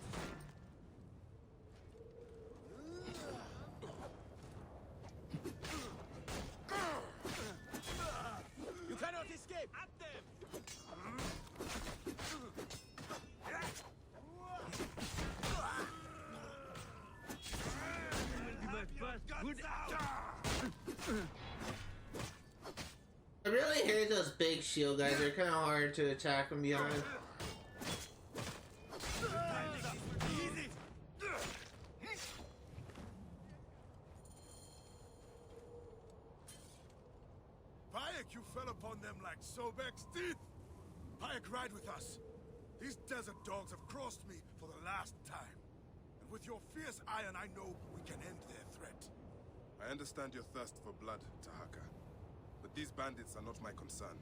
You cannot escape! At them! I really hate those big shield guys. They're kind of hard to attack from behind. Bayek, you fell upon them like Sobek's teeth! Bayek, ride with us. These desert dogs have crossed me for the last time. And with your fierce iron, I know we can end their threat. I understand your thirst for blood, Tahaka. But these bandits are not my concern.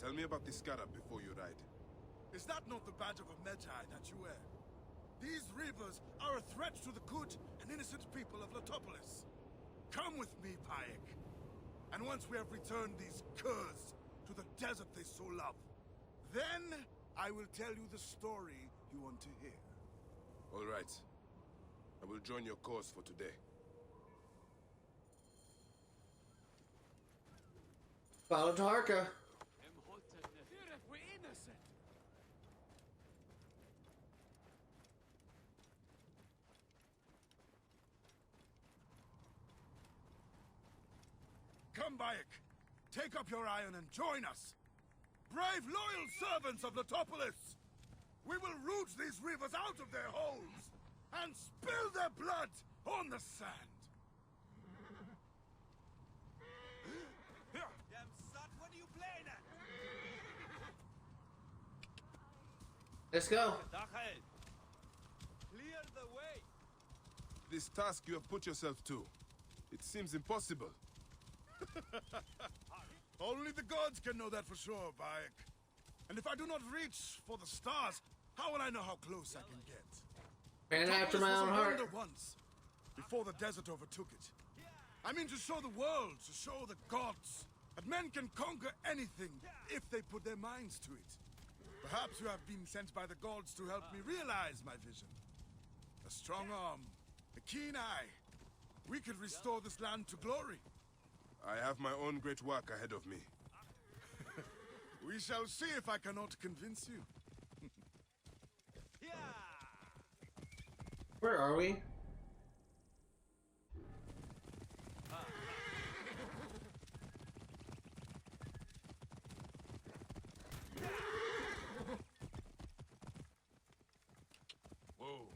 Tell me about the Scarab before you ride. Is that not the badge of a Magi that you wear? These reavers are a threat to the good and innocent people of Latopolis. Come with me, Bayek. And once we have returned these curs to the desert they so love, then I will tell you the story you want to hear. All right. I will join your cause for today. Follow Jaharka. We're innocent. Come, Bayek. Take up your iron and join us. Brave, loyal servants of Latopolis! We will root these reavers out of their holes and spill their blood on the sand. Damn slut, what are you playing at? Let's go. Clear the way. This task you have put yourself to, it seems impossible. Only the gods can know that for sure, Bayek. And if I do not reach for the stars, how will I know how close I can get? Ran after my Latopolis own was a heart. wonder once, before the desert overtook it. I mean to show the world, to show the gods, that men can conquer anything if they put their minds to it. Perhaps you have been sent by the gods to help me realize my vision. A strong arm, a keen eye. We could restore this land to glory. I have my own great work ahead of me. We shall see if I cannot convince you. Where are we? Whoa.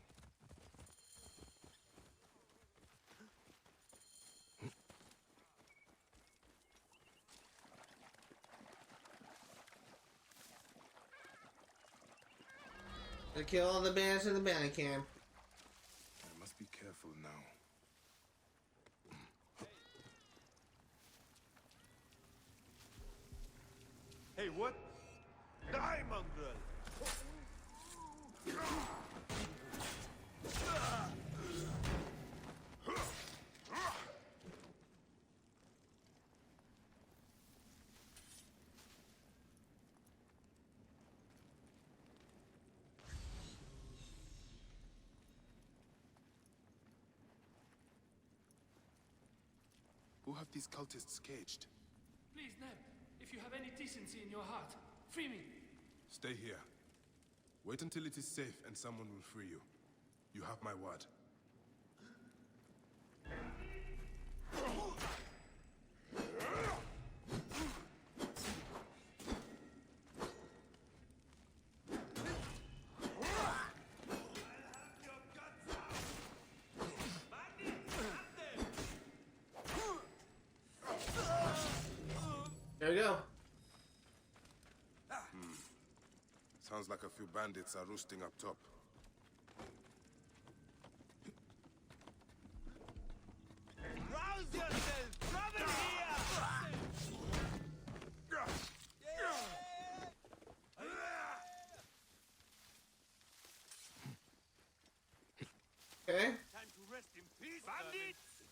To kill all the bandits in the bandit camp. I must be careful now. Hey, what? Die, mongrel! Who have these cultists caged? Please, Neb, if you have any decency in your heart, free me. Stay here. Wait until it is safe and someone will free you. You have my word. There we go. Sounds like a few bandits are roosting up top. Rouse yourself! Come in here! Okay. Time to rest in peace, bandits!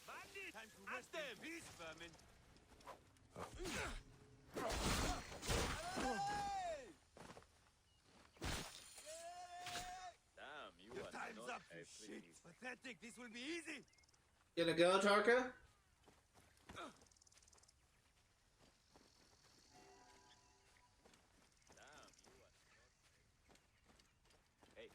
Bandits! Time to rest in peace, vermin! Damn, you Your are time's not up, you shit! Pathetic, this will be easy! Gonna go, Tarka? Hey,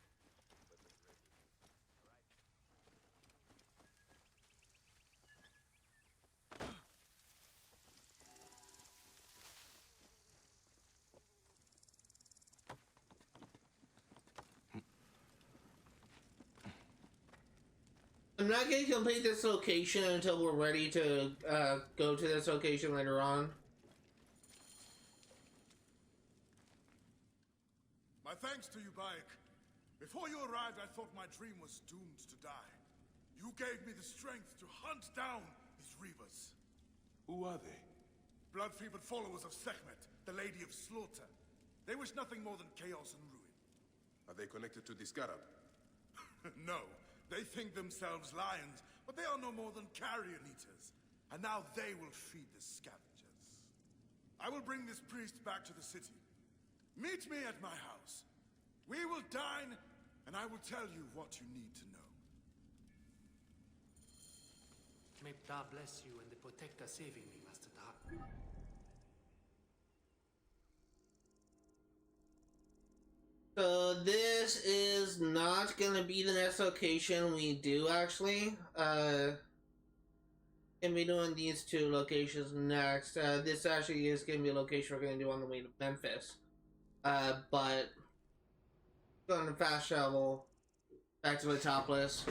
I'm not going to complete this location until we're ready to go to this location later on. My thanks to you, Bayek. Before you arrived, I thought my dream was doomed to die. You gave me the strength to hunt down these reavers. Who are they? Blood-fevered followers of Sekhmet, the Lady of Slaughter. They wish nothing more than chaos and ruin. Are they connected to the Scarab? No. They think themselves lions, but they are no more than carrion eaters. And now they will feed the scavengers. I will bring this priest back to the city. Meet me at my house. We will dine, and I will tell you what you need to know. May Ptah bless you and the Protector saving me, Master Dar. So this is not gonna be the next location we do, actually. Gonna be doing these two locations next. This actually is gonna be a location we're gonna do on the way to Memphis. But going to fast travel back to the top list.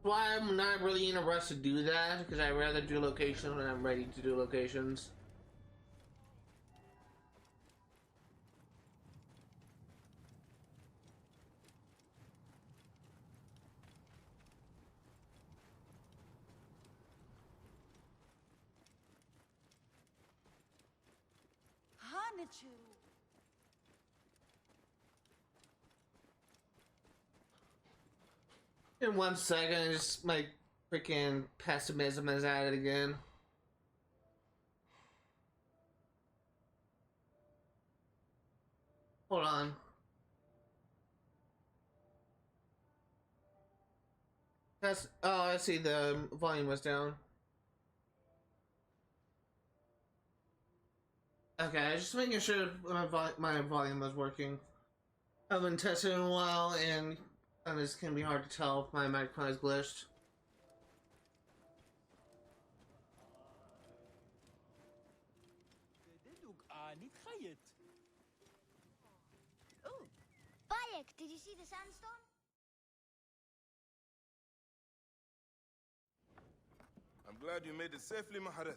Why I'm not really in a rush to do that, because I'd rather do locations when I'm ready to do locations. Hanichu. In 1 second, just my freaking pessimism is at it again. Hold on. That's, oh, I see the volume was down. Okay, just making sure my volume was working. I haven't tested in a while, and it's gonna be hard to tell if my microphone is glitched. Oh, Bayek, did you see the sandstorm? I'm glad you made it safely, Maharet.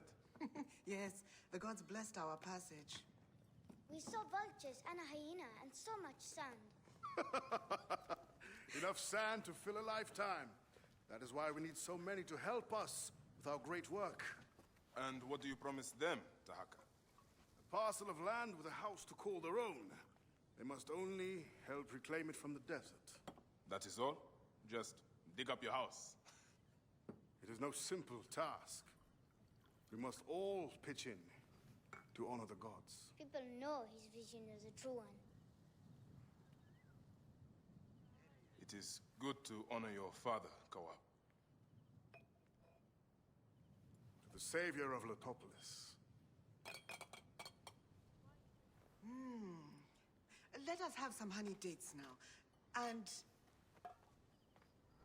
Yes, the gods blessed our passage. We saw vultures and a hyena and so much sand. Enough sand to fill a lifetime. That is why we need so many to help us with our great work. And what do you promise them, Tahaka? A parcel of land with a house to call their own. They must only help reclaim it from the desert. That is all? Just dig up your house? It is no simple task. We must all pitch in to honor the gods. People know his vision is a true one. It is good to honor your father, Kawab. To the savior of Letopolis. Let us have some honey dates now. And...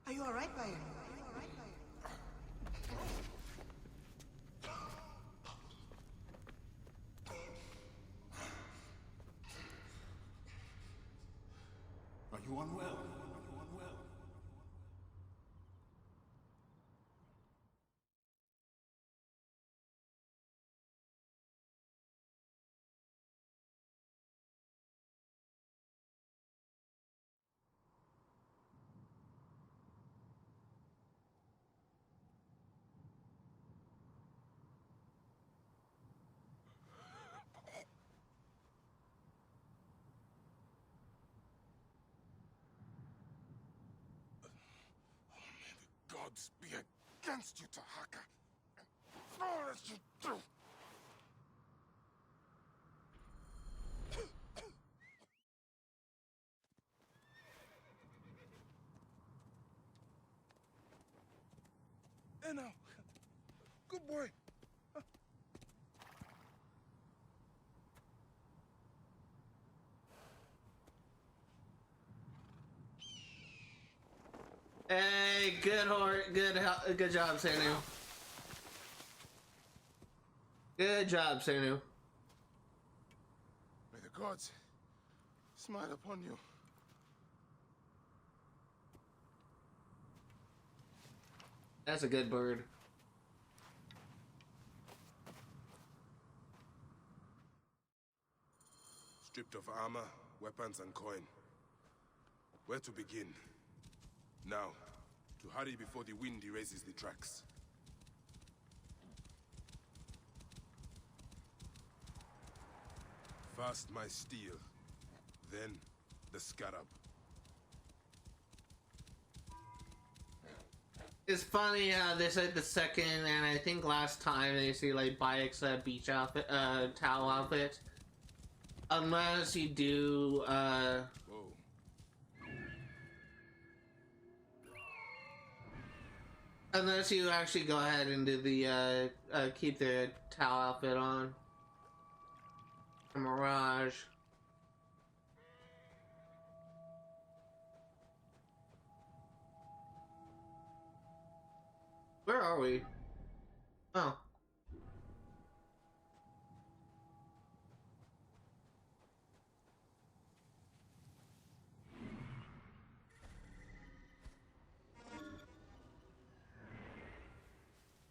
Are you alright, Bayan? Are you unwell? Gods be against you, Tahaka, and all that you do. Hey now, good boy. Hey, good job, Sanu. Good job, Sanu. May the gods smile upon you. That's a good bird. Stripped of armor, weapons, and coin. Where to begin? Now, to hurry before the wind erases the tracks. First my steel, then the Scarab. It's funny how they said the second, and I think last time they see like Bayek's beach outfit, towel outfit. Unless you do, Whoa. unless you actually go ahead and do the, keep the towel outfit on. A Mirage. Where are we? Oh.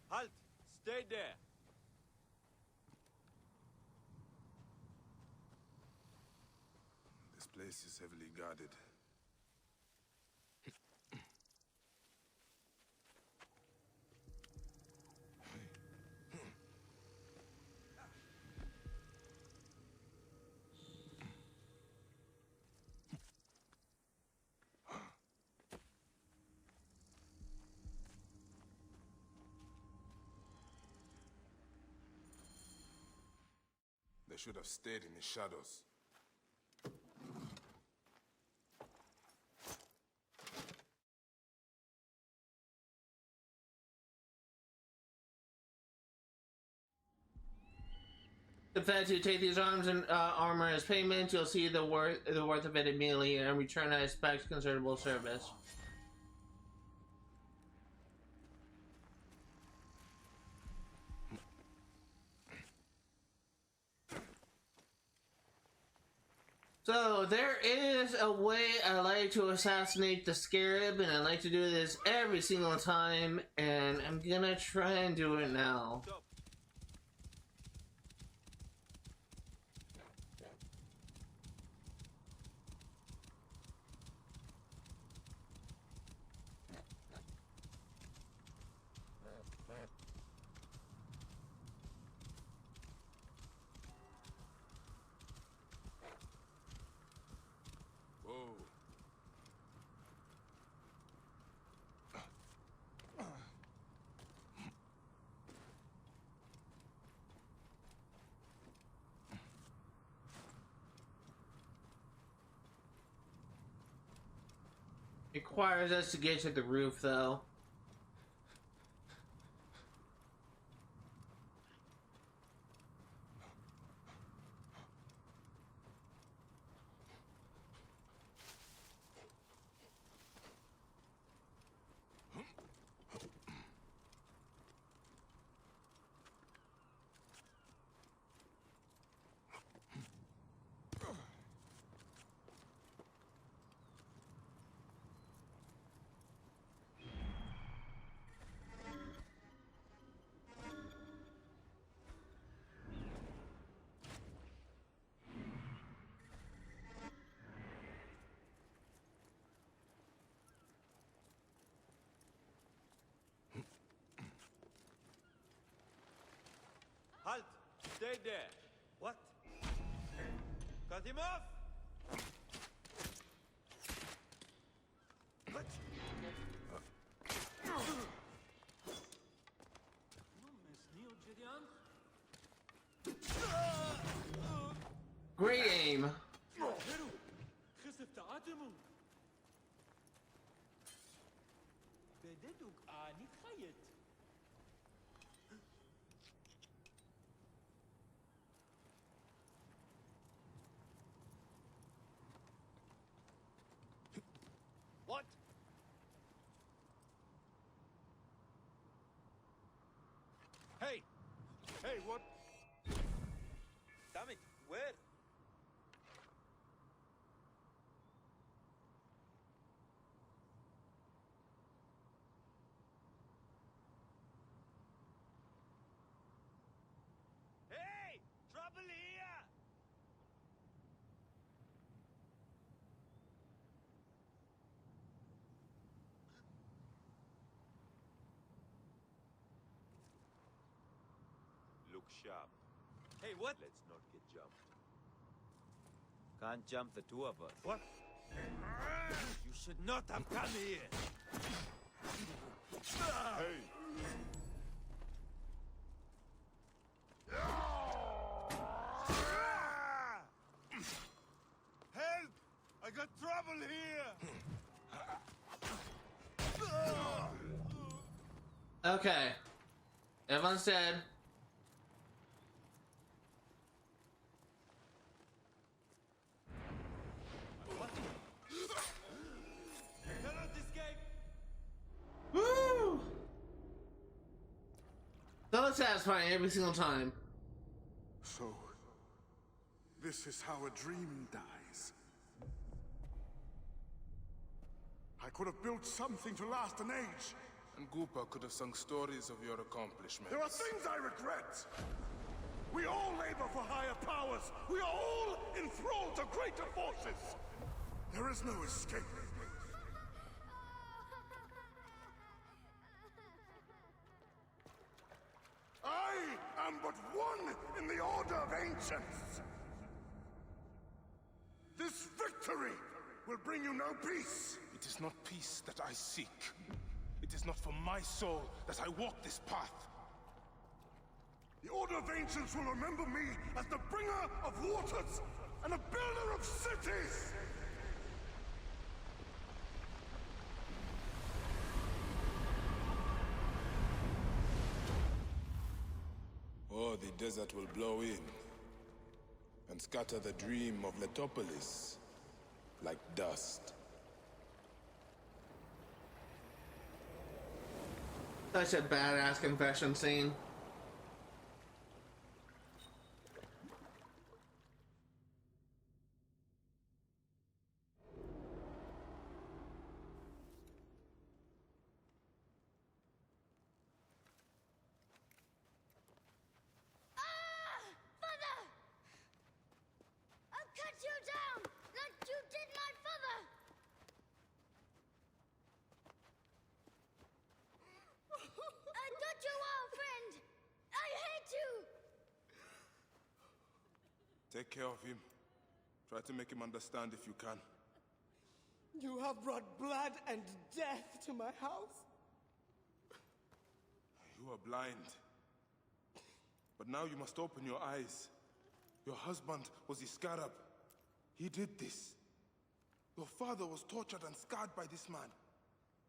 Halt! Stay there! This place is heavily guarded. They should have stayed in the shadows. The fact you take these arms and armor as payment, you'll see the worth of it immediately and return, I expect, considerable service. So, there is a way I like to assassinate the Scarab, and I like to do this every single time, and I'm gonna try and do it now. Requires us to get to the roof, though. Halt! Stay there! What? Cut him off! What? Great aim. What? Hey! Hey, what? Damn it! Where? Hey! Trouble here! Look sharp. Hey, what? Let's not get jumped. Can't jump the two of us. What? You should not have come here! Hey! Help! I got trouble here! Okay. Everyone's dead. Cannot escape! Woo! So satisfying every single time. So, this is how a dream dies. I could have built something to last an age. And Goopa could have sung stories of your accomplishments. There are things I regret. We all labor for higher powers. We are all enthralled to greater forces. There is no escape. I am but one in the Order of Ancients. This victory will bring you no peace. It is not peace that I seek. It is not for my soul that I walk this path. The Order of Ancients will remember me as the bringer of waters and a builder of cities! Or the desert will blow in and scatter the dream of Letopolis like dust. Such a badass confession scene. Take care of him. Try to make him understand if you can. You have brought blood and death to my house. You are blind. But now you must open your eyes. Your husband was the Scarab. He did this. Your father was tortured and scarred by this man,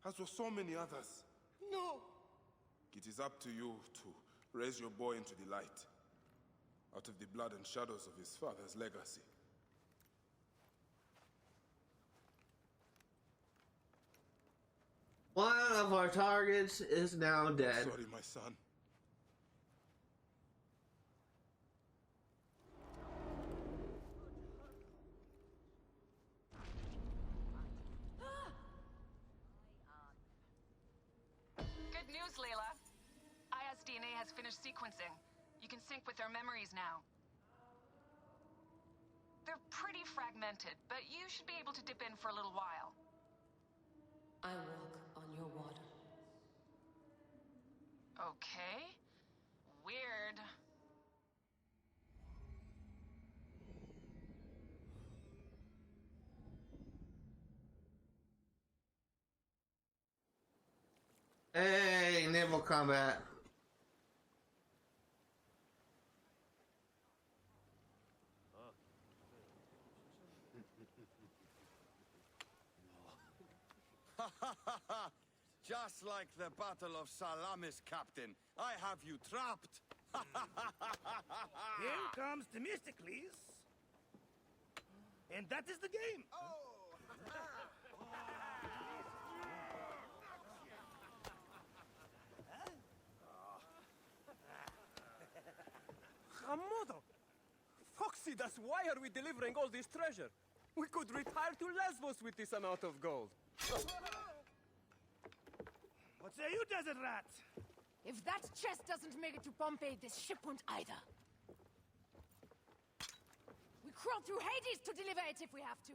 as were so many others. No! It is up to you to raise your boy into the light, out of the blood and shadows of his father's legacy. One of our targets is now dead. Sorry, my son. Good news, Layla. IS DNA has finished sequencing. You can sync with their memories now. They're pretty fragmented, but you should be able to dip in for a little while. I walk on your water. Okay. Weird. Hey, naval combat. Just like the Battle of Salamis, Captain. I have you trapped. Here comes Themistocles. And that is the game. Hamodo! Foxidas, why are we delivering all this treasure? We could retire to Lesbos with this amount of gold. What say you, desert rat? If that chest doesn't make it to Pompeii, this ship won't either. We crawl through Hades to deliver it if we have to.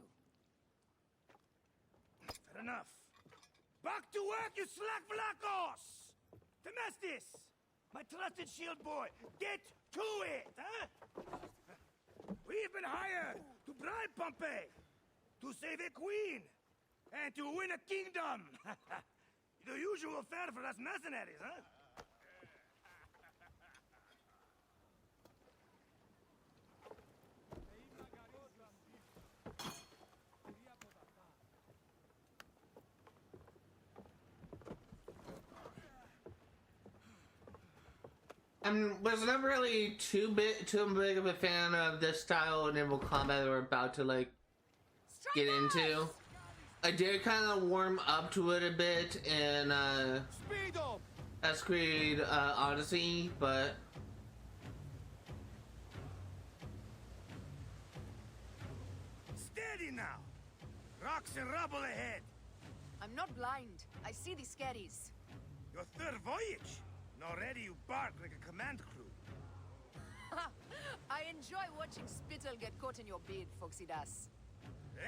Fair enough. Back to work, you slack flacos! Themestis! My trusted shield boy, get to it, huh? We've been hired to bribe Pompey, to save a queen, and to win a kingdom. The usual fare for us mercenaries, huh? I was never really too big of a fan of this style of naval combat that we're about to like get into. I did kind of warm up to it a bit in Assassin's Creed Odyssey, but Steady now! Rocks and rubble ahead! I'm not blind. I see the scaries. Your third voyage? And already you bark like a command crew. I enjoy watching spittle get caught in your beard, Foxidas.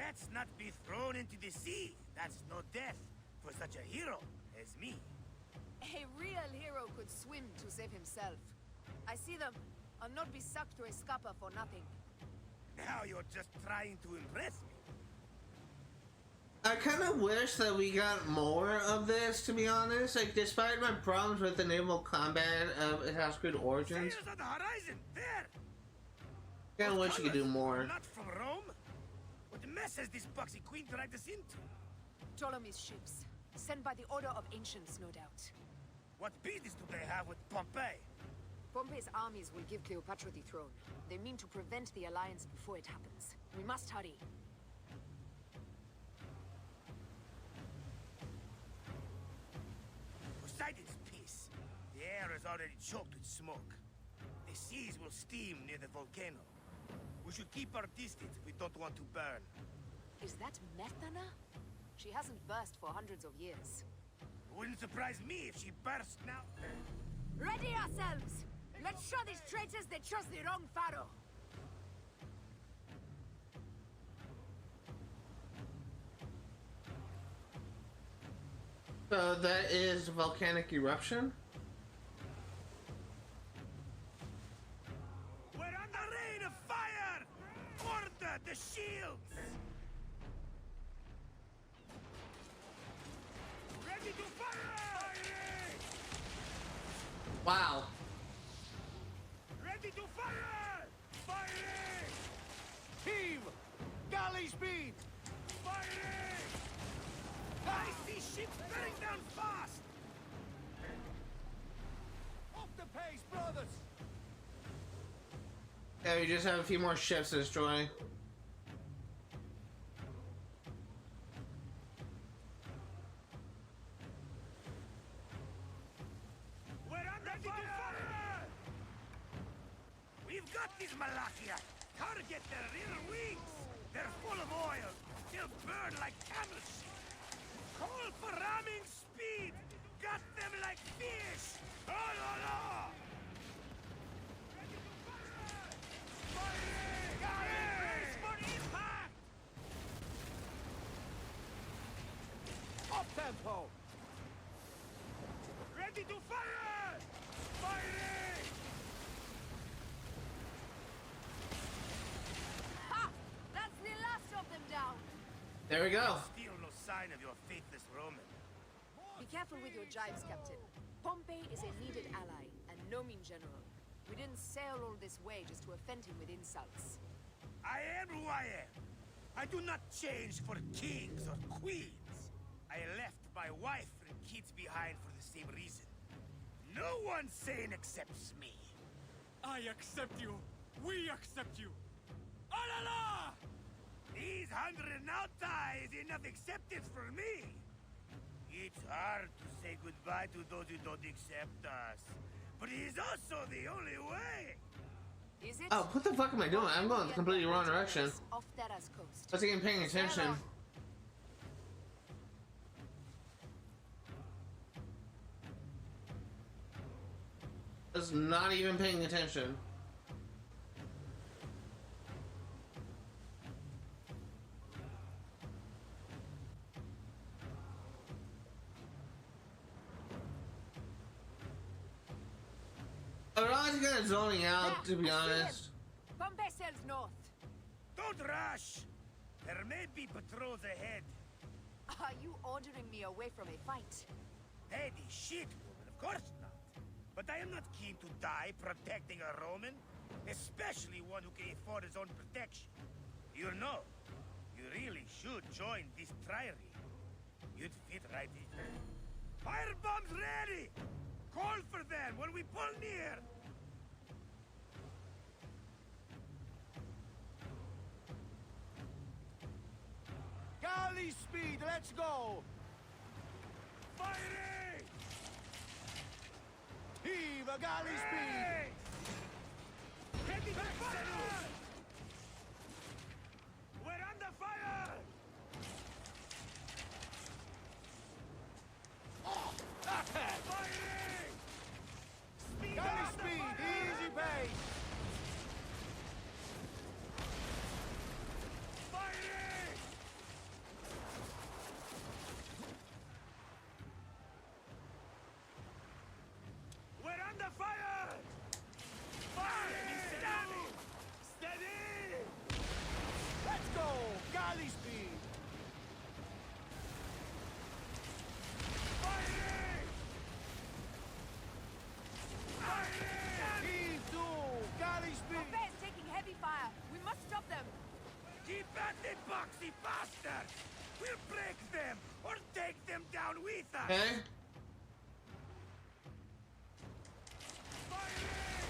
Let's not be thrown into the sea. That's no death for such a hero as me. A real hero could swim to save himself. I see them. I'll not be sucked to a scupper for nothing. Now you're just trying to impress me. I kind of wish that we got more of this, to be honest. Like, despite my problems with the naval combat of Assassin's Creed Origins, Sails on the horizon, there! kind of wish you could do more. Not from Rome? What mess has this boxy queen dragged us into? Ptolemy's ships. Sent by the Order of Ancients, no doubt. What business do they have with Pompey? Pompey's armies will give Cleopatra the throne. They mean to prevent the alliance before it happens. We must hurry. Poseidon's peace. The air is already choked with smoke. The seas will steam near the volcano. We should keep our distance if we don't want to burn. Is that Methana? She hasn't burst for hundreds of years. It wouldn't surprise me if she burst now. Ready ourselves! Let's show these traitors they chose the wrong pharaoh! So that is volcanic eruption? We're under rain of fire! Order the shields! Ready to fire! Firing! Wow. Ready to fire! Firing! Team! Galley speed! Fire! I see ships bearing down fast! Off the pace, brothers! Yeah, we just have a few more ships to destroy. We're under fire! We've got these Malakia! Target their rear wings! They're full of oil! They'll burn like camel shit! Call for ramming speed! Got them like fish! Oh la la! Brace for impact! Up tempo! Ready to fire! Firing! Ha! That's the last of them down. There we go. Still no sign of your faithless Roman. Be careful with your jibes, Captain. Pompey is a needed ally, and no mean general. We didn't sail all this way just to offend him with insults. I am who I am. I do not change for kings or queens. I left my wife and kids behind for the same reason. No one sane accepts me. I accept you. We accept you. Alala! These 100 nautai is enough acceptance for me. It's hard to say goodbye to those who don't accept us. But it is also the only way. Is it? Oh, what the fuck am I doing? I'm going the completely wrong direction. Off Terra's coast. I wasn't even paying attention. I was not even paying attention. I was kind of zoning out, to be honest. Pompey sails north. Don't rush. There may be patrols ahead. Are you ordering me away from a fight? Daddy shit, woman, of course not. But I am not keen to die protecting a Roman, especially one who can afford his own protection. You know, you really should join this triary. You'd fit right in. Fire bombs ready! Call for them when we pull near! Galley speed, let's go! Firing! Heave a galley speed! Ready to fire! We're under fire! Firing! Speed Galley on the speed, fire! easy pace! Firing! We're under fire! Firing! Steady! Steady! Let's go! Galley speed! Firing! Firing! Heave to! Galley speed! Pompey is taking heavy fire. We must stop them. Keep at it, Boxy bastard! We'll break them, or take them down with us! Okay. Firing!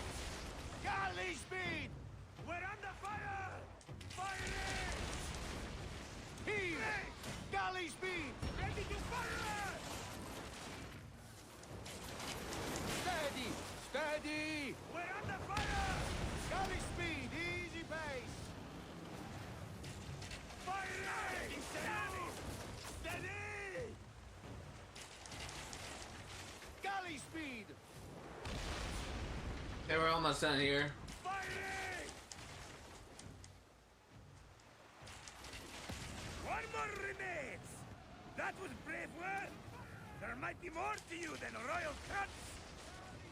Galley speed! We're under fire! Firing! Heave! Galley speed! Ready to fire! Steady! Steady! We're under fire! Galley speed! Easy pace! Firing! Steady! Steady! Galley speed! Okay, we're almost done here. Firing! One more remains! That was brave work! There might be more to you than royal cuts!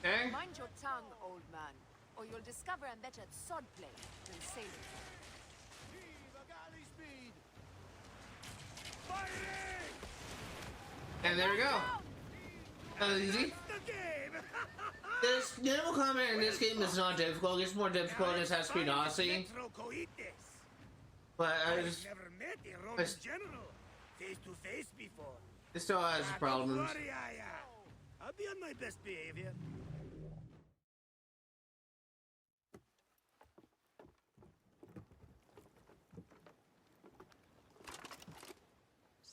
Okay. Mind your tongue, old man, or you'll discover I'm better at swordplay than sailing. Heave a galley speed! Firing! And there we go. That was easy. The game! This naval combat in this game is not difficult. It's more difficult in Assassin's Creed Odyssey. Metro Coites. But I I've just... never met a Roman general face to face before. It still has problems. Don't worry, I'll be on my best behavior.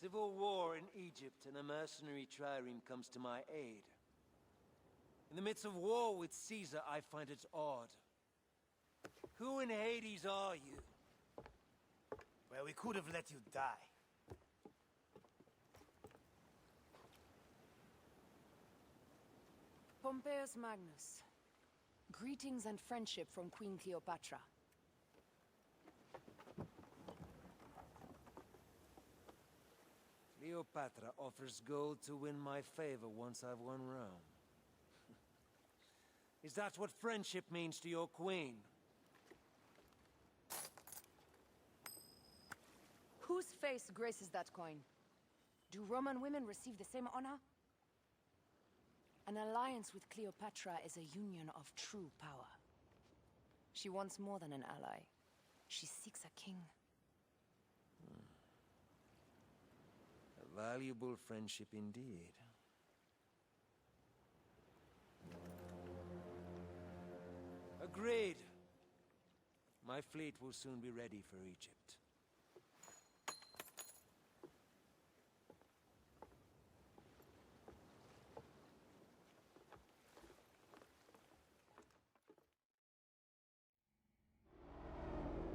Civil war in Egypt, and a mercenary trireme comes to my aid. In the midst of war with Caesar, I find it odd. Who in Hades are you? Well, we could have let you die. Pompeius Magnus. Greetings and friendship from Queen Cleopatra. Cleopatra offers gold to win my favor once I've won Rome. Is that what friendship means to your queen? Whose face graces that coin? Do Roman women receive the same honor? An alliance with Cleopatra is a union of true power. She wants more than an ally. She seeks a king. A valuable friendship indeed. Agreed. My fleet will soon be ready for Egypt.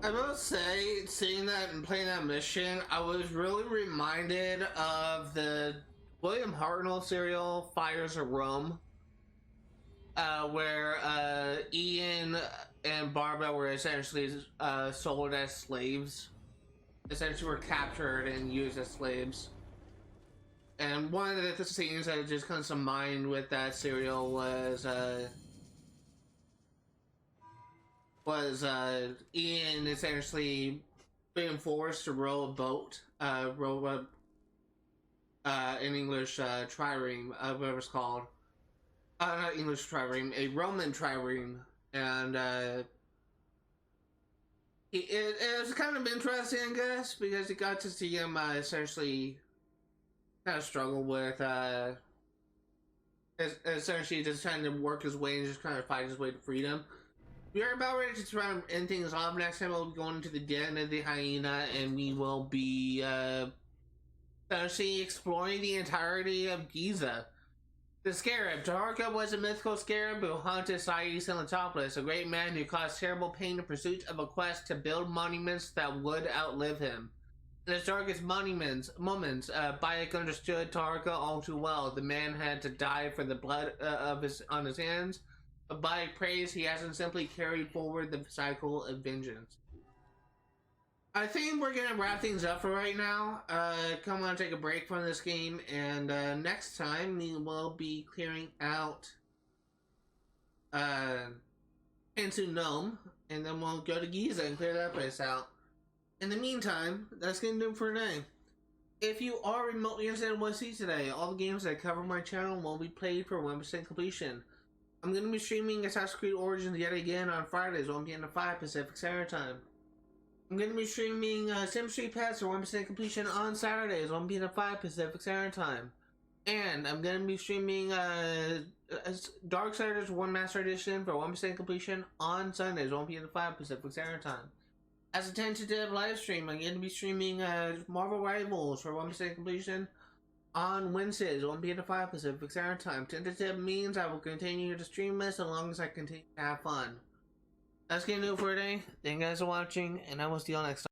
I will say, seeing that and playing that mission, I was really reminded of the William Hartnell serial Fires of Rome, where Ian and Barbara were essentially sold as slaves. Essentially were captured and used as slaves. And one of the scenes that just comes to mind with that serial was Ian essentially being forced to row a boat, in English, trireme, whatever it's called. Not English trireme, a Roman trireme, and it was kind of interesting, I guess, because you got to see him essentially kind of struggle with essentially just trying to work his way and just trying to fight his way to freedom. We are about ready to try and end things off. Next time we'll be going into the Den of the Hyena, and we will be essentially exploring the entirety of Giza. The Scarab. Taharka was a mythical scarab who haunted Sais and Letopolis, a great man who caused terrible pain in pursuit of a quest to build monuments that would outlive him. In his darkest moments, Bayek understood Taharka all too well. The man had to die for the blood on his hands. But by praise, he hasn't simply carried forward the cycle of vengeance. I think we're gonna wrap things up for right now. Come on, take a break from this game, and next time we will be clearing out into Nome, and then we'll go to Giza and clear that place out. In the meantime, that's gonna do it for today. If you are remotely interested in what you see today, all the games that cover my channel will be played for 100% completion. I'm going to be streaming Assassin's Creed Origins yet again on Fridays, 1 p.m. to 5 Pacific Standard Time. I'm going to be streaming Sim Street Pass for 100% completion on Saturdays, 1 p.m. to 5 Pacific Standard Time. And I'm going to be streaming Darksiders 1 Master Edition for 100% completion on Sundays, 1 p.m. to 5 Pacific Standard Time. As a tentative live stream, I'm going to be streaming Marvel Rivals for 100% completion on Wednesdays, 1 p.m. to 5 Pacific Standard Time. Tentative means I will continue to stream this as long as I continue to have fun. That's gonna do it for today. Thank you guys for watching, and I will see you all next time.